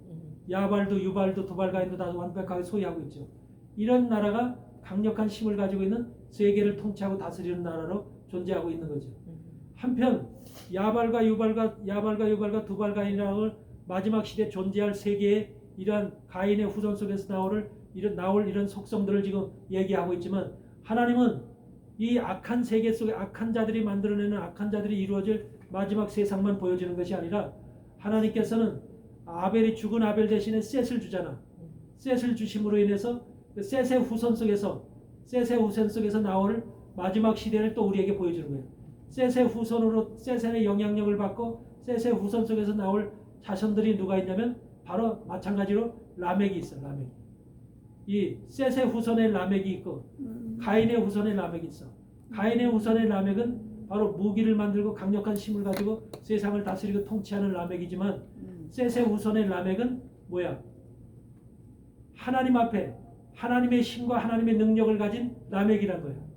야발도 유발도 두발가인도 다 완벽하게 소유하고 있죠. 이런 나라가 강력한 힘을 가지고 있는 세계를 통치하고 다스리는 나라로 존재하고 있는 거죠. 한편 야발과 유발과 두발가인이라는 마지막 시대에 존재할 세계의 이러한 가인의 후손 속에서 나올 이런 속성들을 지금 얘기하고 있지만, 하나님은 이 악한 세계 속에 악한 자들이 만들어내는 악한 자들이 이루어질 마지막 세상만 보여주는 것이 아니라, 하나님께서는 죽은 아벨 대신에 셋을 주잖아. 셋을 주심으로 인해서 그 셋의 후손 속에서 나올 마지막 시대를 또 우리에게 보여주는 거예요. 셋의 후손으로, 셋의 영향력을 받고 셋의 후손 속에서 나올 자손들이 누가 있냐면 바로 마찬가지로 라멕이 있어. 라멕. 이 셋의 후손의 라멕이 있고 가인의 후손의 라멕이 있어. 가인의 후손의 라멕은 바로 무기를 만들고 강력한 힘을 가지고 세상을 다스리고 통치하는 라멕이지만 셋의 후손의 라멕은 뭐야? 하나님 앞에 하나님의 힘과 하나님의 능력을 가진 라멕이란 거예요.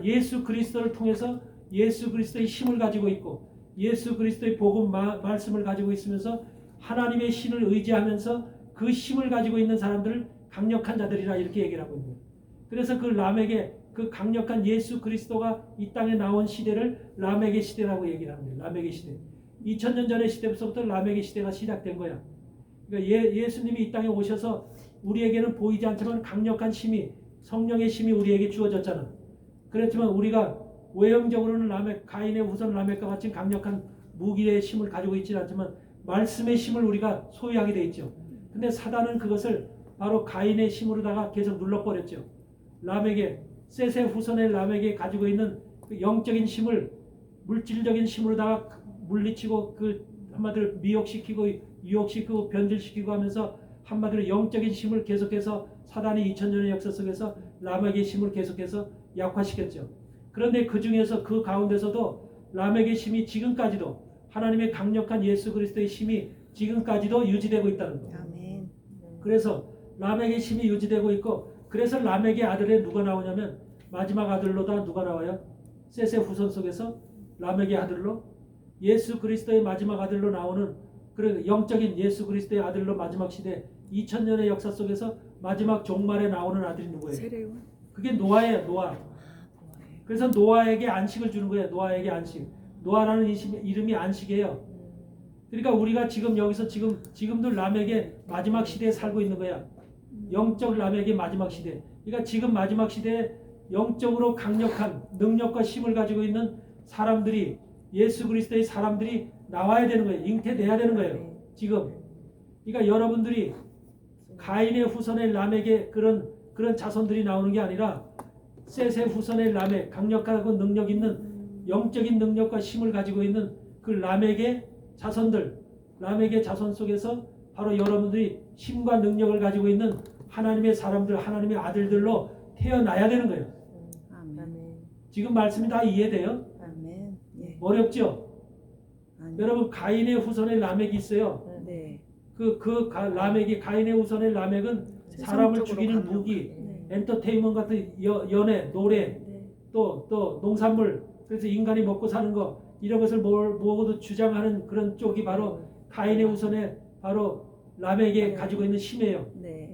예수 그리스도를 통해서 예수 그리스도의 힘을 가지고 있고 예수 그리스도의 복음 말씀을 가지고 있으면서 하나님의 신을 의지하면서 그 힘을 가지고 있는 사람들을 강력한 자들이라 이렇게 얘기를 하고 있는 거예요. 그래서 그 라멕의 그 강력한 예수 그리스도가 이 땅에 나온 시대를 라멕의 시대라고 얘기를 하는 거예요. 라멕의 시대. 2000년 전의 시대부터 라멕의 시대가 시작된 거야. 그러니까 예수님이 이 땅에 오셔서 우리에게는 보이지 않지만 강력한 힘이 성령의 힘이 우리에게 주어졌잖아. 그렇지만 우리가 외형적으로는 라멕, 가인의 후손 라멕과 같이 강력한 무기의 힘을 가지고 있지는 않지만 말씀의 힘을 우리가 소유하게 돼 있죠. 근데 사단은 그것을 바로 가인의 힘으로다가 계속 눌러버렸죠. 라멕의 셋의 후손의 라멕에 가지고 있는 그 영적인 힘을 물질적인 힘으로다가 물리치고 그 한마디로 미혹시키고 유혹시키고 변질시키고 하면서 한마디로 영적인 힘을 계속해서 사단이 2000년의 역사 속에서 라멕의 힘을 계속해서 약화시켰죠. 그런데 그 중에서 그 가운데서도 라멕의 힘이 지금까지도 하나님의 강력한 예수 그리스도의 힘이 지금까지도 유지되고 있다는 거예요. 아멘. 그래서 라멕의 힘이 유지되고 있고 그래서 라멕의 아들에 누가 나오냐면 마지막 아들로다 누가 나와요? 셋의 후손 속에서 라멕의 아들로 예수 그리스도의 마지막 아들로 나오는 그런 영적인 예수 그리스도의 아들로 마지막 시대 2000년의 역사 속에서 마지막 종말에 나오는 아들이 누구예요? 세례요한. 그게 노아예요. 노아. 그래서 노아에게 안식을 주는 거예요. 노아에게 안식. 노아라는 이름이 안식이에요. 그러니까 우리가 지금 여기서 지금도 라멕의 마지막 시대에 살고 있는 거야. 영적 라멕의 마지막 시대. 그러니까 지금 마지막 시대에 영적으로 강력한 능력과 힘을 가지고 있는 사람들이 예수 그리스도의 사람들이 나와야 되는 거예요. 잉태돼야 되는 거예요. 지금. 그러니까 여러분들이 가인의 후손의 라멕의 그런 자손들이 나오는 게 아니라 셋의 후손의 라멕, 강력하고 능력 있는 영적인 능력과 힘을 가지고 있는 그 라멕의 자손들, 라멕의 자손 속에서 바로 여러분들이 힘과 능력을 가지고 있는 하나님의 사람들, 하나님의 아들들로 태어나야 되는 거예요. 아멘. 지금 말씀이 다 이해돼요? 아멘. 예. 어렵죠? 아멘. 여러분 가인의 후손의 라멕이 있어요. 네. 라멕이 가인의 후손의 라멕은 사람을 죽이는 무기, 엔터테인먼트 같은 연애, 노래, 또 농산물, 그래서 인간이 먹고 사는 거 이런 것을 모두 주장하는 그런 쪽이 바로 가인의 후손의 바로 라멕이 가지고 있는 힘이에요. 네.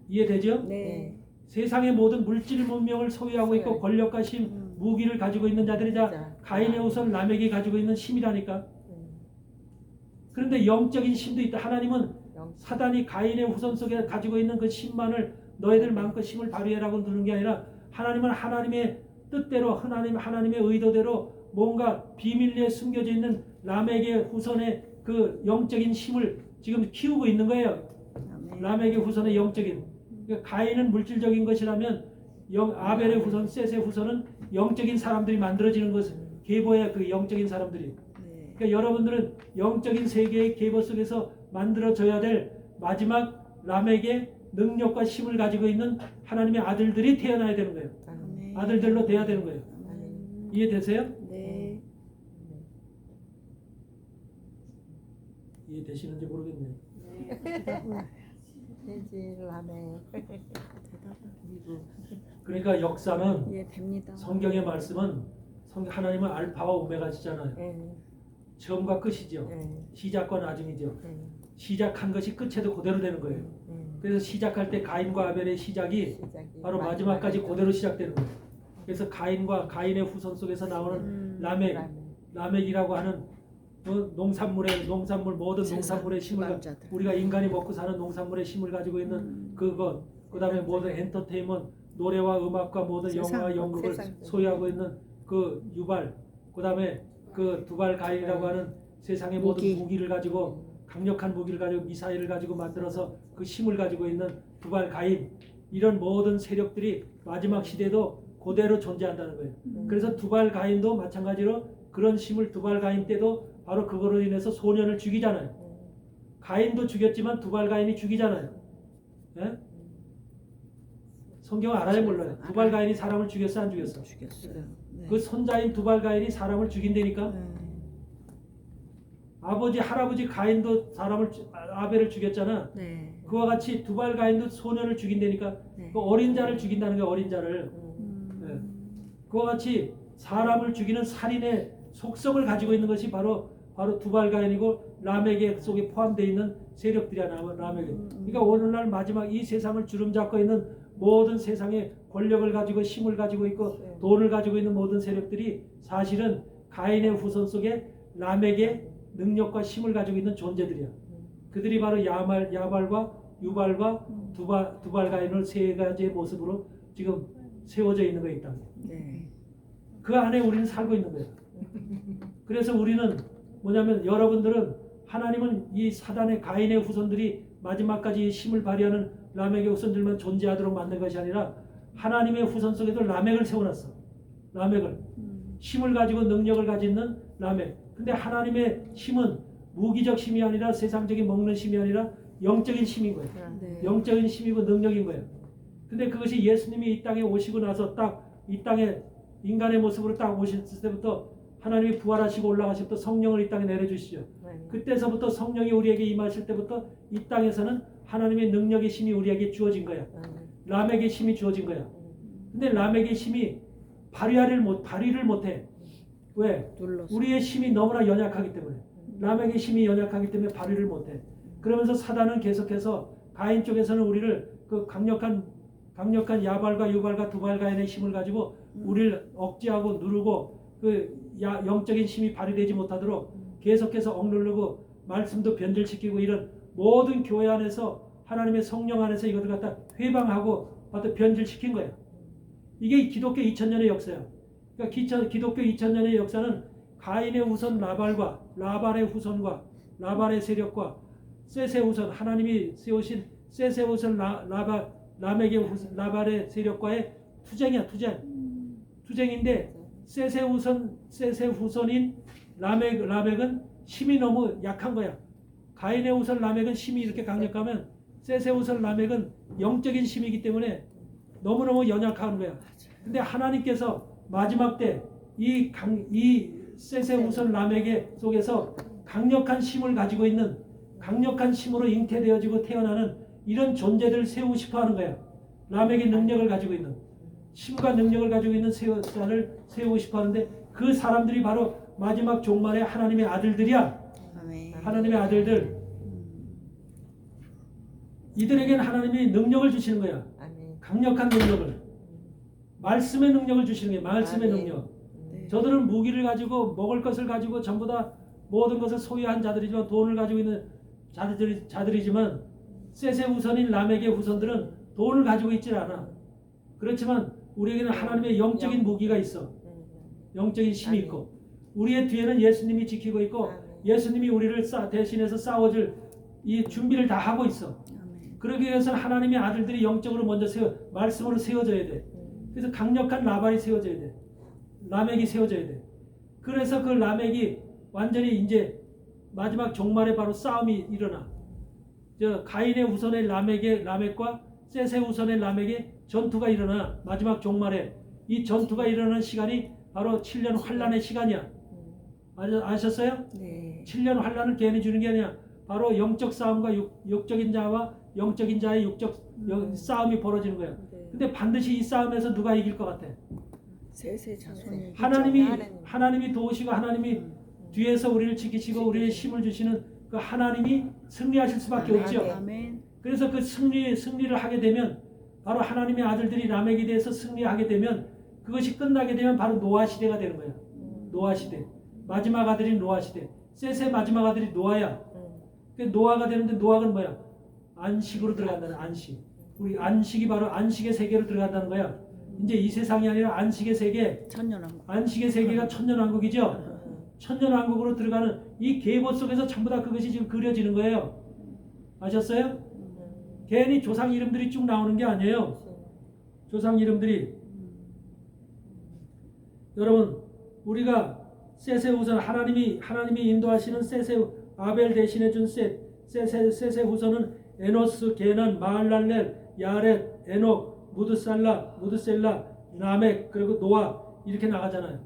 이해되죠? 네. 세상의 모든 물질 문명을 소유하고 있고 권력과 힘, 무기를 가지고 있는 자들이 다 가인의 후손 라멕이 가지고 있는 힘이라니까. 그런데 영적인 힘도 있다. 하나님은 사단이 가인의 후손 속에 가지고 있는 그 힘만을 너희들 마음껏 힘을 발휘해라고 두는 게 아니라 하나님은 하나님의 뜻대로 하나님의 의도대로 뭔가 비밀리에 숨겨져 있는 라멕의 후손의 그 영적인 힘을 지금 키우고 있는 거예요. 아멘. 라멕의 후손의 영적인. 그러니까 가인은 물질적인 것이라면 아벨의 후손, 셋의 후손은 영적인 사람들이 만들어지는 것을 계보의 그 영적인 사람들이. 네. 그러니까 여러분들은 영적인 세계의 계보 속에서 만들어져야 될 마지막 라멕의 능력과 힘을 가지고 있는 하나님의 아들들이 태어나야 되는 거예요. 아멘. 아들들로 돼야 되는 거예요. 아멘. 이해되세요? 네. 이해되시는지 모르겠네요. 해지를 하네. 그러니까 역사는 예, 됩니다. 성경의 말씀은 하나님은 알파와 오메가시잖아요. 처음과 끝이죠. 시작과 나중이죠. 시작한 것이 끝에도 그대로 되는 거예요. 그래서 시작할 때 가인과 아벨의 시작이 바로 마지막까지 그대로 시작되는 거예요. 그래서 가인의 후손 속에서 나오는 라멕이라고 하는 농산물 모든 농산물의 힘을 우리가 인간이 먹고 사는 농산물의 힘을 가지고 있는 그것, 그다음에 모든 엔터테인먼트 노래와 음악과 모든 영화와 연극을 소유하고 있는 그 유발, 그다음에 그 두발 가인이라고 하는 세상의 모든 무기를 가지고 강력한 무기를 가지고 미사일을 가지고 만들어서 그 힘을 가지고 있는 두발 가인, 이런 모든 세력들이 마지막 시대에도 그대로 존재한다는 거예요. 그래서 두발 가인도 마찬가지로 그런 힘을 두발 가인 때도 바로 그거로 인해서 소년을 죽이잖아요. 가인도 죽였지만 두발 가인이 죽이잖아요. 예? 성경 알아요 몰라요? 두발 가인이 사람을 죽였어 안 죽였어? 죽였어요. 네. 그 손자인 두발 가인이 사람을 죽인다니까. 네. 아버지 할아버지 가인도 아벨을 죽였잖아. 네. 그와 같이 두발 가인도 소년을 죽인다니까. 네. 그 어린 자를 죽인다는 거야. 어린 자를. 그와 같이 사람을 죽이는 살인의 속성을 가지고 있는 것이 바로 두발 가인이고 라멕의 속에 포함되어 있는 세력들이야. 라멕에. 그러니까 오늘날 마지막 이 세상을 주름잡고 있는 모든 세상의 권력을 가지고 힘을 가지고 있고 돈을 가지고 있는 모든 세력들이 사실은 가인의 후손 속에 라멕의 능력과 힘을 가지고 있는 존재들이야. 그들이 바로 야발과 유발과 두발 가인을 세 가지의 모습으로 지금 세워져 있는 거에 있다. 네. 그 안에 우리는 살고 있는 거예요. 그래서 우리는 뭐냐면 여러분들은 하나님은 이 사단의 가인의 후손들이 마지막까지 힘을 발휘하는 라멕의 후손들만 존재하도록 만든 것이 아니라 하나님의 후손 속에도 라멕을 세워놨어. 라멕을. 힘을 가지고 능력을 가지는 라멕. 근데 하나님의 힘은 무기적 힘이 아니라 세상적인 먹는 힘이 아니라 영적인 힘인 거예요. 네. 영적인 힘이고 능력인 거예요. 근데 그것이 예수님이 이 땅에 오시고 나서 딱 이 땅에 인간의 모습으로 딱 오셨을 때부터 하나님이 부활하시고 올라가실 때 성령을 이 땅에 내려주시죠. 그때서부터 성령이 우리에게 임하실 때부터 이 땅에서는 하나님의 능력의 힘이 우리에게 주어진 거야. 라멕의 힘이 주어진 거야. 근데 라멕의 힘이 발휘를 못해. 왜? 눌러서. 우리의 힘이 너무나 연약하기 때문에. 라멕의 힘이 연약하기 때문에 발휘를 못해. 그러면서 사단은 계속해서 가인 쪽에서는 우리를 그 강력한 야발과 유발과 두발 가인의 힘을 가지고 우리를 억제하고 누르고 그 영적인 힘이 발휘되지 못하도록 계속해서 억누르고 말씀도 변질시키고 이런 모든 교회 안에서 하나님의 성령 안에서 이것을 갖다 회방하고 갖다 변질시킨 거예요. 이게 기독교 2000년의 역사야. 그러니까 기독교 2000년의 역사는 가인의 후손 라발의 후손과 라발의 세력과 셋의 후손 하나님이 세우신 셋의 후손 라발의 세력과의 투쟁이야. 투쟁인데 셋의 후손인 라멕은 힘이 너무 약한 거야. 가인의 후손 라멕은 힘이 이렇게 강력하면 셋의 후손 라멕은 영적인 힘이기 때문에 너무너무 연약한 거야. 근데 하나님께서 마지막 때 이 셋의 후손 라멕의 속에서 강력한 힘을 가지고 있는 강력한 힘으로 잉태되어지고 태어나는 이런 존재들을 세우고 싶어 하는 거야. 라멕의 능력을 가지고 있는 힘과 능력을 가지고 있는 세력을 세우고 싶어 하는데 그 사람들이 바로 마지막 종말의 하나님의 아들들이야. 아멘. 하나님의 아들들. 이들에게는 하나님이 능력을 주시는 거야. 강력한 능력을. 말씀의 능력을 주시는 거야. 말씀의 능력. 네. 저들은 무기를 가지고 먹을 것을 가지고 전부 다 모든 것을 소유한 자들이지만 돈을 가지고 있는 자들이지만 셋의 후손인 라멕의 후손들은 돈을 가지고 있질 않아. 그렇지만 우리에게는 하나님의 영적인 무기가 있어. 영적인 힘이 있고 우리의 뒤에는 예수님이 지키고 있고 예수님이 우리를 대신해서 싸워줄 이 준비를 다 하고 있어. 그러기 위해서는 하나님의 아들들이 영적으로 먼저 말씀으로 세워져야 돼. 그래서 강력한 라발이 세워져야 돼. 라멕이 세워져야 돼. 그래서 그 라멕이 완전히 이제 마지막 종말에 바로 싸움이 일어나. 가인의 후손의 라멕과 셋의 후손의 라멕의 전투가 일어나. 마지막 종말에 이 전투가 일어나는 시간이 바로 7년 환란의 시간이야. 아셨어요? 네. 7년 환란을 괜히 주는 게 아니야. 바로 영적 싸움과 육적인 자와 영적인 자의 싸움이 벌어지는 거야. 근데 반드시 이 싸움에서 누가 이길 것 같아? 셋의 자손이 하나님이 도우시고 하나님이 뒤에서 우리를 지키시고 우리의 힘을 주시는 그 하나님이 승리하실 수밖에 없죠. 아멘. 그래서 그 승리를 하게 되면 바로 하나님의 아들들이 라멕에 대해서 승리하게 되면 그것이 끝나게 되면 바로 노아 시대가 되는 거야. 노아 시대. 마지막 아들이 노아 시대. 셋의 마지막 아들이 노아야. 그 노아가 되는데 노아는 뭐야? 안식으로 들어간다는 안식. 우리 안식이 바로 안식의 세계로 들어간다는 거야. 이제 이 세상이 아니라 안식의 세계. 천년왕국. 안식의 세계가 천년왕국이죠. 천년왕국으로 들어가는 이 계보 속에서 전부 다 그것이 지금 그려지는 거예요. 아셨어요? 괜히 조상 이름들이 쭉 나오는 게 아니에요. 조상 이름들이. 여러분, 우리가 셋의 후손 하나님이 인도하시는 셋의 아벨 대신해 준 셋의 후손은 에노스, 게난, 마할랄렐, 야렛, 에녹, 무드셀라, 라멕, 그리고 노아. 이렇게 나가잖아요.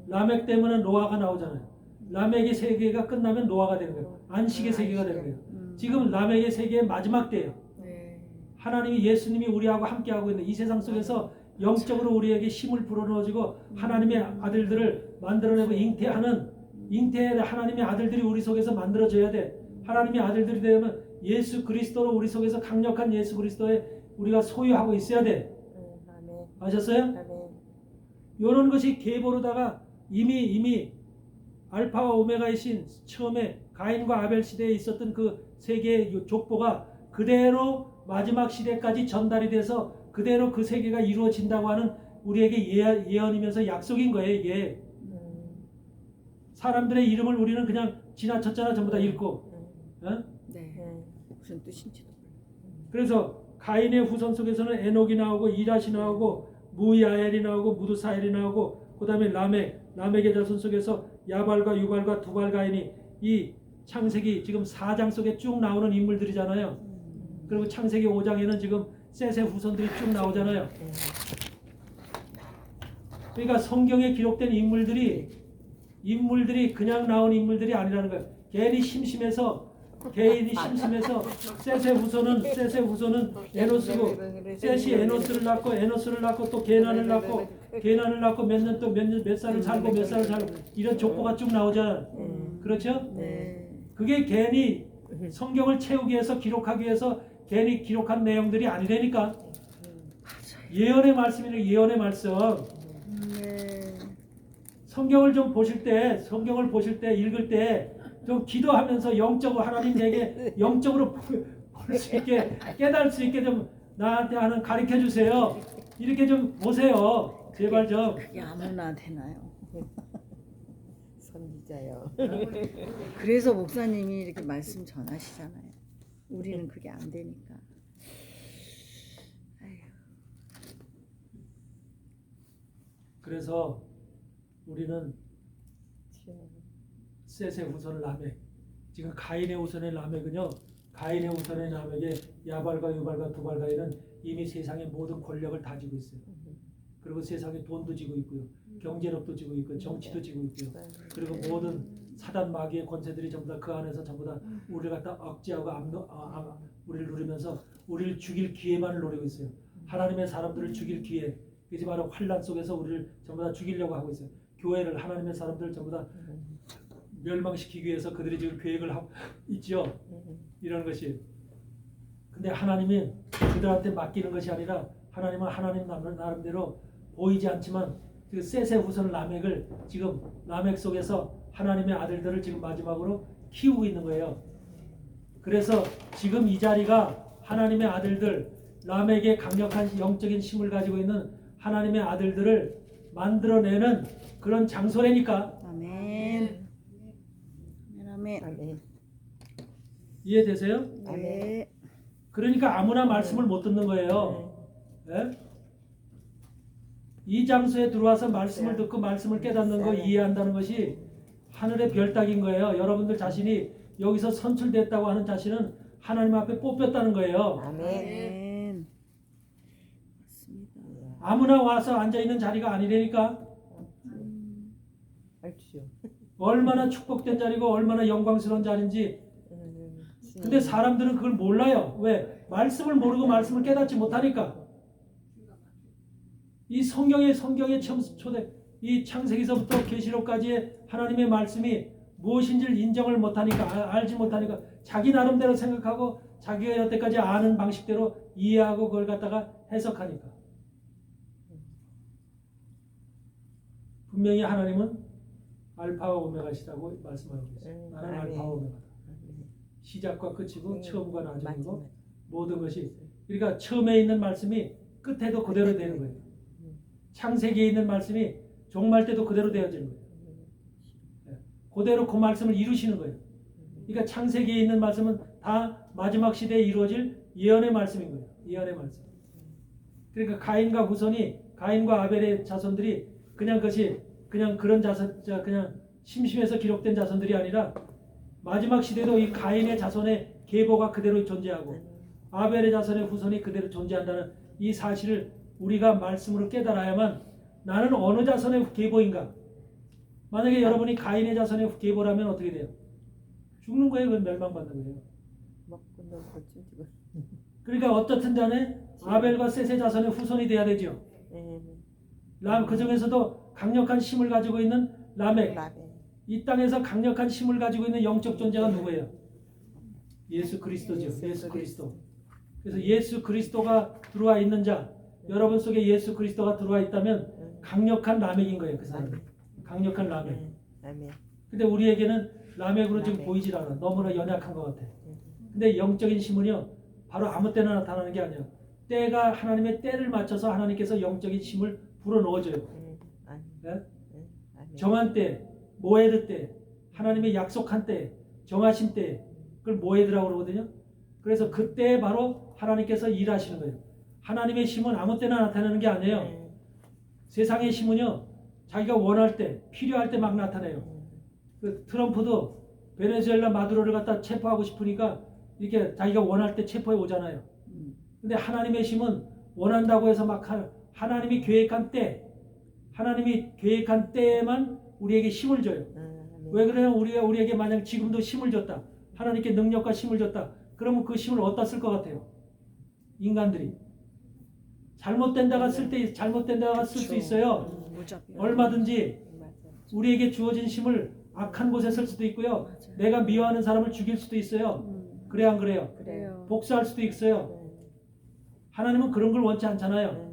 라멕 때문에 노아가 나오잖아요. 라멕의 세계가 끝나면 노아가 되는 거예요. 안식의 세계가 되는 거예요. 지금 라멕의 세계의 마지막 때예요. 네. 하나님이 예수님이 우리하고 함께하고 있는 이 세상 속에서 영적으로 우리에게 힘을 불어넣어주고 하나님의 아들들을 만들어내고 잉태의 하나님의 아들들이 우리 속에서 만들어져야 돼. 하나님의 아들들이 되면 예수 그리스도로 우리 속에서 강력한 예수 그리스도에 우리가 소유하고 있어야 돼. 아셨어요? 이런 것이 계보로다가 이미 알파와 오메가이신 처음에 가인과 아벨 시대에 있었던 그 세계의 족보가 그대로 마지막 시대까지 전달이 돼서 그대로 그 세계가 이루어진다고 하는 우리에게 예언이면서 약속인 거예요. 이게 사람들의 이름을 우리는 그냥 지나쳤잖아. 전부 다 읽고. 어? 네. 무슨 뜻인지도 몰라요. 그래서 가인의 후손 속에서는 에녹이 나오고 이랏이 나오고 무야엘이 나오고 무드사엘이 나오고 그 다음에 라멕의 자손 속에서 야발과 유발과 두발 가인이 이 창세기 지금 4장 속에 쭉 나오는 인물들이잖아요. 그리고 창세기 5장에는 지금 셋의 후손들이 쭉 나오잖아요. 그러니까 성경에 기록된 인물들이 그냥 나온 인물들이 아니라는 거예요. 개인이 심심해서 셋의 후손은 에노스고 셋이 에노스를 낳고 또 게난을 낳고 몇 년 또 몇 살을 살고 이런 족보가 쭉 나오잖아요. 그렇죠? 네. 그게 괜히 성경을 채우기 위해서 기록하기 위해서 괜히 기록한 내용들이 아니라니까. 예언의 말씀이래. 예언의 말씀. 네. 성경을 보실 때 읽을 때 좀 기도하면서 영적으로 하나님 내게 영적으로 볼 수 있게 깨달을 수 있게 좀 나한테 하는 가르쳐 주세요. 이렇게 좀 보세요. 제발 좀. 그게 아무나 되나요? 선지자요. 그래서 목사님이 이렇게 말씀 전하시잖아요. 우리는 그게 안 되니까. 아휴. 그래서 우리는 셋의 후손 라멕, 지금 가인의 후손의 라멕은요, 가인의 후손의 라멕에 야발과 유발과 두발 가인은 이미 세상의 모든 권력을 다 쥐고 있어요. 그리고 세상에 돈도 쥐고 있고요, 경제력도 쥐고 있고, 정치도 쥐고 있고요. 그리고 모든 사단 마귀의 권세들이 전부 다 그 안에서 전부 다 우리를 갖다 억제하고 우리를 누리면서 우리를 죽일 기회만을 노리고 있어요. 하나님의 사람들을 죽일 기회, 그게 바로 환란 속에서 우리를 전부 다 죽이려고 하고 있어요. 교회를, 하나님의 사람들을 전부 다 멸망시키기 위해서 그들이 지금 계획을 하고 있죠. 이런 것이. 근데 하나님이 그들한테 맡기는 것이 아니라 하나님은 하나님 나름대로 보이지 않지만 그 셋의 후손 라멕을 지금 라멕 속에서 하나님의 아들들을 지금 마지막으로 키우고 있는 거예요. 그래서 지금 이 자리가 하나님의 아들들, 라멕의 강력한 영적인 힘을 가지고 있는 하나님의 아들들을 만들어내는 그런 장소라니까. 아멘. 아멘. 아멘. 이해되세요? 네. 그러니까 아무나 말씀을 못 듣는 거예요. 예? 이 장소에 들어와서 말씀을 듣고 말씀을 깨닫는 거, 이해한다는 것이 하늘의 별 따기인 거예요. 여러분들 자신이 여기서 선출됐다고 하는 자신은 하나님 앞에 뽑혔다는 거예요. 아멘. 아멘. 맞습니다. 아무나 와서 앉아있는 자리가 아니라니까. 알지요. 얼마나 축복된 자리고 얼마나 영광스러운 자리인지. 근데 사람들은 그걸 몰라요. 왜? 말씀을 모르고 말씀을 깨닫지 못하니까. 이 성경의 초대, 이 창세기서부터 계시록까지의 하나님의 말씀이 무엇인지를 인정을 못하니까, 알지 못하니까 자기 나름대로 생각하고 자기가 여태까지 아는 방식대로 이해하고 그걸 갖다가 해석하니까. 분명히 하나님은 알파와 오메가시라고 말씀하고 계세요. 나는 알파와 오메가다. 시작과 끝이고 처음과 나중이고 모든 것이. 그러니까 처음에 있는 말씀이 끝에도 그대로 되는 거예요. 창세기에 있는 말씀이 종말 때도 그대로 되어지는 거예요. 그대로 그 말씀을 이루시는 거예요. 그러니까 창세기에 있는 말씀은 다 마지막 시대에 이루어질 예언의 말씀인 거예요. 예언의 말씀. 그러니까 가인과 후손이, 가인과 아벨의 자손들이 그냥 그런 그냥 심심해서 기록된 자손들이 아니라 마지막 시대도 이 가인의 자손의 계보가 그대로 존재하고 아벨의 자손의 후손이 그대로 존재한다는 이 사실을 우리가 말씀으로 깨달아야만 나는 어느 자손의 계보인가? 만약에 여러분이 가인의 자손의 계보라면 어떻게 돼요? 죽는 거예요. 그건 멸망받는 거예요. 먹고 놀고 춤추고. 그러니까 어떻든 간에 아벨과 셋의 자손의 후손이 돼야 되죠. 그 중에서도 강력한 힘을 가지고 있는 라멕. 이 땅에서 강력한 힘을 가지고 있는 영적 존재가 누구예요? 예수 그리스도죠. 예수 그리스도. 그래서 예수 그리스도가 들어와 있는 자, 여러분 속에 예수 그리스도가 들어와 있다면 강력한 라멕인 거예요. 그 사람. 강력한 라멕. 근데 우리에게는 라멕으로 지금 보이질 않아. 너무나 연약한 것 같아. 근데 영적인 힘은요, 바로 아무 때나 나타나는 게 아니에요. 때가 하나님의 때를 맞춰서 하나님께서 영적인 힘을 불어넣어줘요. 네? 정한 때, 모에드 때, 하나님의 약속한 때, 정하신 때, 그걸 모에드라고 그러거든요. 그래서 그때 바로 하나님께서 일하시는 거예요. 하나님의 힘은 아무 때나 나타나는 게 아니에요. 세상의 힘은요, 자기가 원할 때, 필요할 때 막 나타나요. 그 트럼프도 베네수엘라 마두로를 갖다 체포하고 싶으니까 이렇게 자기가 원할 때 체포해 오잖아요. 근데 하나님의 힘은 원한다고 해서 막 하나님이 계획한 때, 하나님이 계획한 때에만 우리에게 힘을 줘요. 왜 그러냐면 우리에게 만약 지금도 힘을 줬다. 하나님께 능력과 힘을 줬다. 그러면 그 힘을 어디다 쓸 것 같아요? 인간들이. 잘못된 데가 쓸 때 잘못된 데가 쓸 수 있어요. 얼마든지 우리에게 주어진 힘을 악한 곳에 쓸 수도 있고요. 내가 미워하는 사람을 죽일 수도 있어요. 그래 안 그래요? 그래요. 복수할 수도 있어요. 하나님은 그런 걸 원치 않잖아요.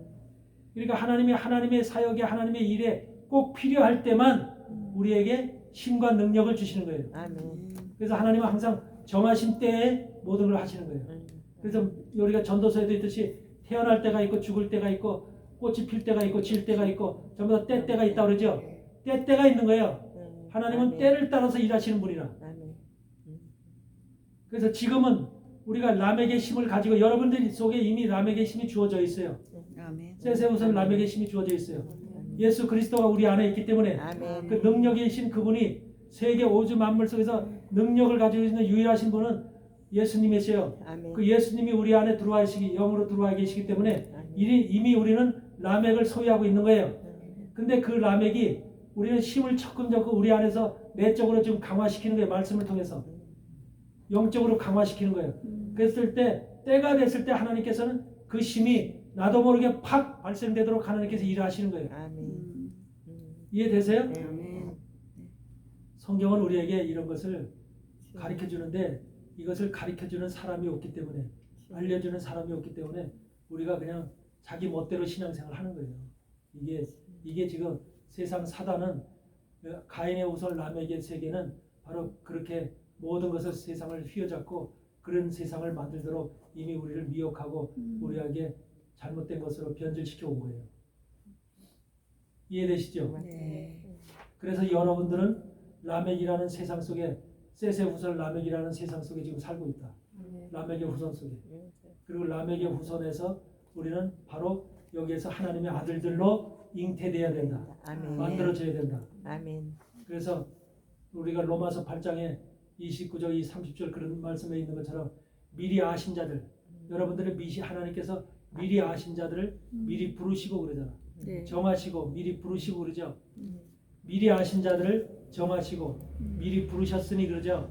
그러니까 하나님이 하나님의 사역에 하나님의 일에 꼭 필요할 때만 우리에게 힘과 능력을 주시는 거예요. 그래서 하나님은 항상 정하신 때에 모든 걸 하시는 거예요. 그래서 우리가 전도서에도 있듯이 태어날 때가 있고 죽을 때가 있고 꽃이 필 때가 있고 질 때가 있고 전부 다 때가 있다 그러죠. 때가 있는 거예요. 하나님은 때를 따라서 일하시는 분이라. 그래서 지금은 우리가 라멕의 힘을 가지고 여러분들 속에 이미 라멕의 힘이 주어져 있어요. 세세우선 라멕의 힘이 주어져 있어요. 예수 그리스도가 우리 안에 있기 때문에 그 능력이신 그분이 세계 오주 만물 속에서 능력을 가지고 있는 유일하신 분은 예수님이세요. 그 예수님이 우리 안에 들어와 계시기, 영으로 들어와 계시기 때문에 이미 우리는 라멕을 소유하고 있는 거예요. 근데 그 라멕이 우리는 힘을 조금 우리 안에서 내적으로 지금 강화시키는 거예요. 말씀을 통해서 영적으로 강화시키는 거예요. 그랬을 때 때가 됐을 때 하나님께서는 그 힘이 나도 모르게 팍 발생되도록 하나님께서 일하시는 거예요. 이해되세요? 성경은 우리에게 이런 것을 가르쳐주는데 이것을 가르쳐주는 사람이 없기 때문에 알려주는 사람이 없기 때문에 우리가 그냥 자기 멋대로 신앙생활을 하는 거예요. 이게 지금 세상 사단은 가인의 후손 라멕의 세계는 바로 그렇게 모든 것을 세상을 휘어잡고 그런 세상을 만들도록 이미 우리를 미혹하고 우리에게 잘못된 것으로 변질시켜 온 거예요. 이해되시죠? 네. 그래서 여러분들은 라멕이라는 세상 속에 셋의 후손 라멕이라는 세상 속에 지금 살고 있다. 라멕의 후손 속에. 그리고 라멕의 후손에서 우리는 바로 여기에서 하나님의 아들들로 잉태돼야 된다. 만들어져야 된다. 그래서 우리가 로마서 8장에 29절, 30절 그런 말씀에 있는 것처럼 미리 아신 자들, 여러분들의 하나님께서 미리 아신 자들을 미리 부르시고 그러잖아. 정하시고 미리 부르시고 그러죠. 미리 아신 자들을 정하시고 미리 부르셨으니 그러죠.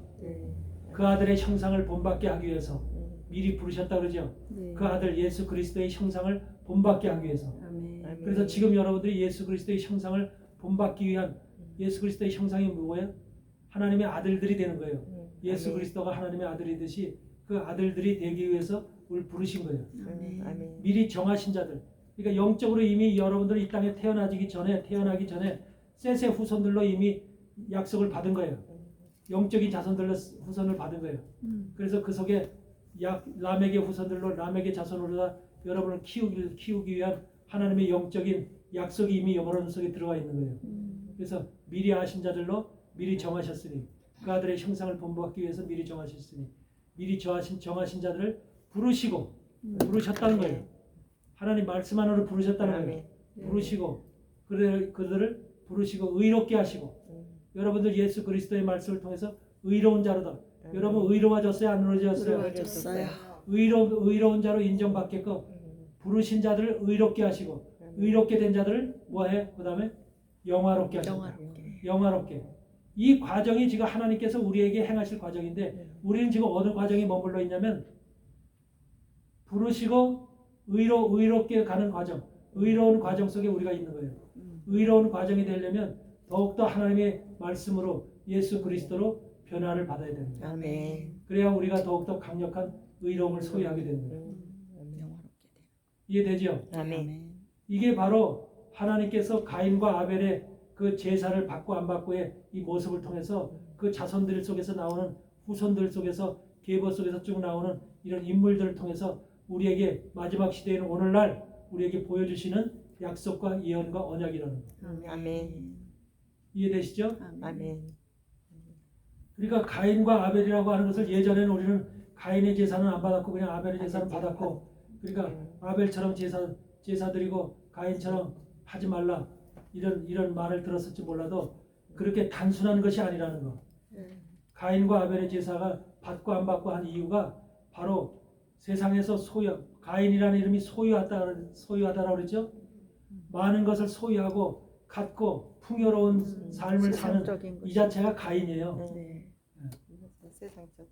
그 아들의 형상을 본받게 하기 위해서 미리 부르셨다 그러죠. 그 아들 예수 그리스도의 형상을 본받게 하기 위해서. 그래서 지금 여러분들이 예수 그리스도의 형상을 본받기 위한 예수 그리스도의 형상이 뭐예요? 하나님의 아들들이 되는 거예요. 예수 그리스도가 하나님의 아들이듯이 그 아들들이 되기 위해서 우리를 부르신 거예요. 미리 정하신 자들. 그러니까 영적으로 이미 여러분들이 이 땅에 태어나기 전에 셋의 후손들로 이미 약속을 받은 거예요. 영적인 자손들로 후손을 받은 거예요. 그래서 그 속에 라멕의 후손들로 라멕의 자손으로 여러분을 키우기 위한 하나님의 영적인 약속이 이미 여러분 속에 들어가 있는 거예요. 그래서 미리 아신 자들로 미리 정하셨으니 그 아들의 형상을 본받기 위해서 미리 정하셨으니 미리 정하신 자들을 부르셨다는 거예요. 하나님 말씀 안으로 부르셨다는 거예요. 부르시고 그들을 부르시고 의롭게 하시고 여러분들 예수 그리스도의 말씀을 통해서 의로운 자로다. 여러분 의로워졌어요? 안 의로워졌어요? 의로운 자로 인정받게끔 부르신 자들을 의롭게 하시고 의롭게 된 자들을 뭐해? 그 다음에 영화롭게 하신다. 영화롭게. 영화롭게. 이 과정이 지금 하나님께서 우리에게 행하실 과정인데 우리는 지금 어느 과정에 머물러 있냐면 부르시고 의롭게 가는 과정, 의로운 과정 속에 우리가 있는 거예요. 의로운 과정이 되려면 더욱더 하나님의 말씀으로 예수 그리스도로 변화를 받아야 됩니다. 아멘. 그래야 우리가 더욱더 강력한 의로움을 소유하게 되는 거예요. 영화롭게 돼. 이해되죠? 아멘. 이게 바로 하나님께서 가인과 아벨의 그 제사를 받고 안 받고의 이 모습을 통해서 그 자손들 속에서 나오는 후손들 속에서 계보 속에서 쭉 나오는 이런 인물들을 통해서 우리에게 마지막 시대에는 오늘날 우리에게 보여주시는 약속과 예언과 언약이라는 거. 아멘. 이해되시죠? 아멘. 그러니까 가인과 아벨이라고 하는 것을 예전에는 우리는 가인의 제사는 안 받았고 그냥 아벨의 제사는 받았고 그러니까 아벨처럼 제사 드리고 가인처럼 하지 말라 이런 말을 들었을지 몰라도 그렇게 단순한 것이 아니라는 거. 가인과 아벨의 제사가 받고 안 받고 한 이유가 바로 세상에서 가인이라는 이름이 소유하다라고 그러죠. 많은 것을 소유하고 갖고 풍요로운 삶을 사는 세상적인 이 자체가 가인이에요. 네. 세상적으로.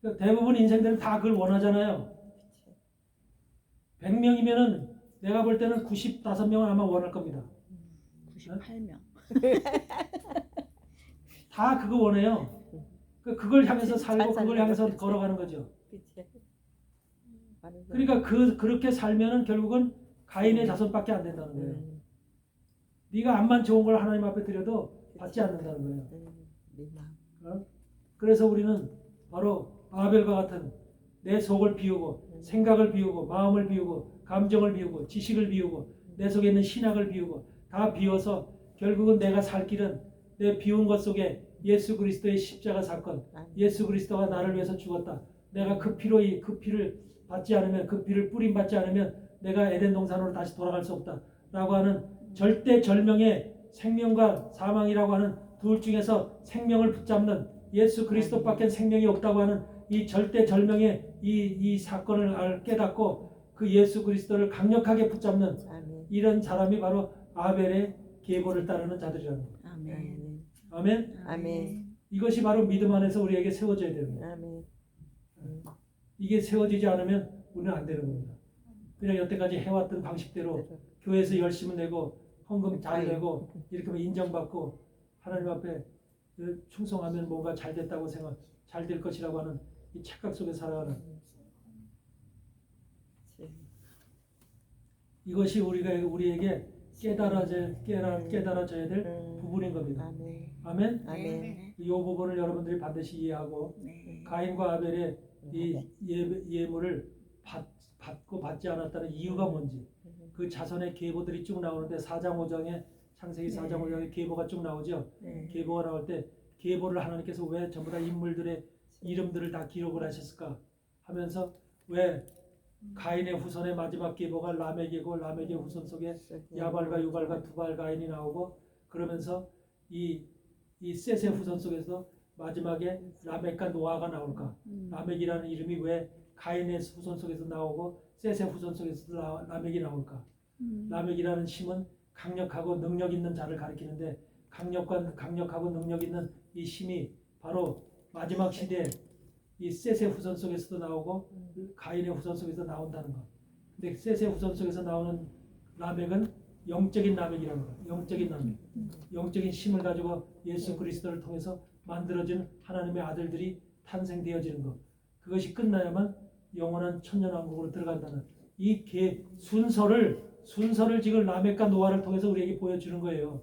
그러니까 대부분 인생들은 다 그걸 원하잖아요. 100명이면은 내가 볼 때는 95명은 아마 원할 겁니다. 98명. 다 그거 원해요. 그걸 향해서 살고 그걸 향해서 걸어가는 거죠. 그러니까 그렇게 살면은 결국은 가인의 자손밖에 안 된다는 거예요. 네가 암만 좋은 걸 하나님 앞에 드려도 받지 않는다는 거예요. 그래서 우리는 바로 아벨과 같은 내 속을 비우고 생각을 비우고 마음을 비우고 감정을 비우고 지식을 비우고 내 속에 있는 신학을 비우고 다 비워서 결국은 내가 살 길은 내 비운 것 속에 예수 그리스도의 십자가 사건, 예수 그리스도가 나를 위해서 죽었다. 내가 그 피를 받지 않으면 그 피를 뿌림 받지 않으면 내가 에덴 동산으로 다시 돌아갈 수 없다. 라고 하는 절대절명의 생명과 사망이라고 하는 둘 중에서 생명을 붙잡는 예수 그리스도밖에 생명이 없다고 하는 이 절대절명의 이 사건을 깨닫고 그 예수 그리스도를 강력하게 붙잡는 이런 사람이 바로 아벨의 계보를 따르는 자들이라는 거예요. 아멘. 아멘. 아멘. 이것이 바로 믿음 안에서 우리에게 세워져야 되는 거예요. 아멘. 이게 세워지지 않으면 우리는 안 되는 겁니다. 그냥 여태까지 해왔던 방식대로 교회에서 열심히 내고 헌금 잘 내고 이렇게 하면 인정받고 하나님 앞에 충성하면 뭔가 잘 됐다고 잘 될 것이라고 하는 이 착각 속에 살아가는 이것이 우리에게 깨달아져야 될 부분인 겁니다. 아멘. 아멘. 이 부분을 여러분들이 반드시 이해하고 네. 가인과 아벨의 이 예물을 받고 받지 않았다는 이유가 뭔지 그 자손의 계보들이 쭉 나오는데 4장 5장에 창세기 4장 5장에 계보가 쭉 나오죠. 계보가 나올 때 계보를 하나님께서 왜 전부 다 인물들의 이름들을 다 기록을 하셨을까 하면서 왜 가인의 후손의 마지막 계보가 라멕이고 라멕의 후손 속에 야발과 유발과 두발 가인이 나오고 그러면서 이 셋의 후손 속에서 마지막에 라멕과 노아가 나올까? 라멕이라는 이름이 왜 가인의 후손 속에서 나오고 셋의 후손 속에서 라멕이 나올까? 라멕이라는 심은 강력하고 능력 있는 자를 가리키는데 강력하고 능력 있는 이 심이 바로 마지막 시대에 이 셋의 후손 속에서도 나오고 가인의 후손 속에서 나온다는 것. 근데 셋의 후손 속에서 나오는 라멕은 영적인 라멕이라는 것. 영적인 라멕. 영적인 심을 가지고 예수 그리스도를 통해서 만들어진 하나님의 아들들이 탄생되어지는 것. 그것이 끝나야만 영원한 천년왕국으로 들어간다는 이 순서를 지금 라멕과 노아를 통해서 우리에게 보여주는 거예요.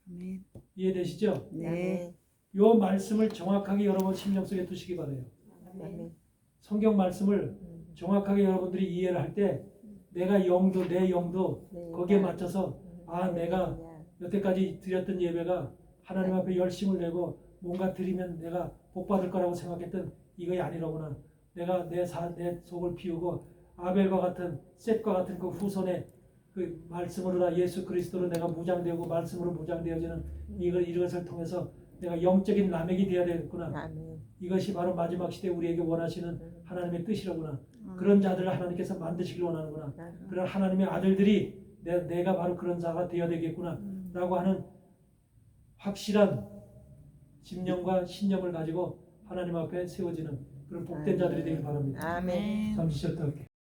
아멘. 이해되시죠? 네. 요 말씀을 정확하게 여러분 심령 속에 두시기 바래요. 아멘. 성경 말씀을 정확하게 여러분들이 이해를 할 때 내가 내 영도 거기에 맞춰서 내가 여태까지 드렸던 예배가 하나님 앞에 열심을 내고 뭔가 드리면 내가 복 받을 거라고 생각했던 이거이 아니라구나. 내가 내 속을 비우고 아벨과 같은 셋과 같은 그 후손의 그 말씀으로 다 예수 그리스도로 내가 무장되고 말씀으로 무장되어지는 이것을 통해서 내가 영적인 라멕이 되어야 되겠구나. 아멘. 이것이 바로 마지막 시대 우리에게 원하시는 하나님의 뜻이로구나. 그런 자들을 하나님께서 만드시길 원하는구나. 그런 하나님의 아들들이 내가 바로 그런 자가 되어야 되겠구나 라고 하는 확실한 집념과 신념을 가지고 하나님 앞에 세워지는 그런 복된 자들이 되길 바랍니다. 아멘. 잠시 쉬었다 할게요.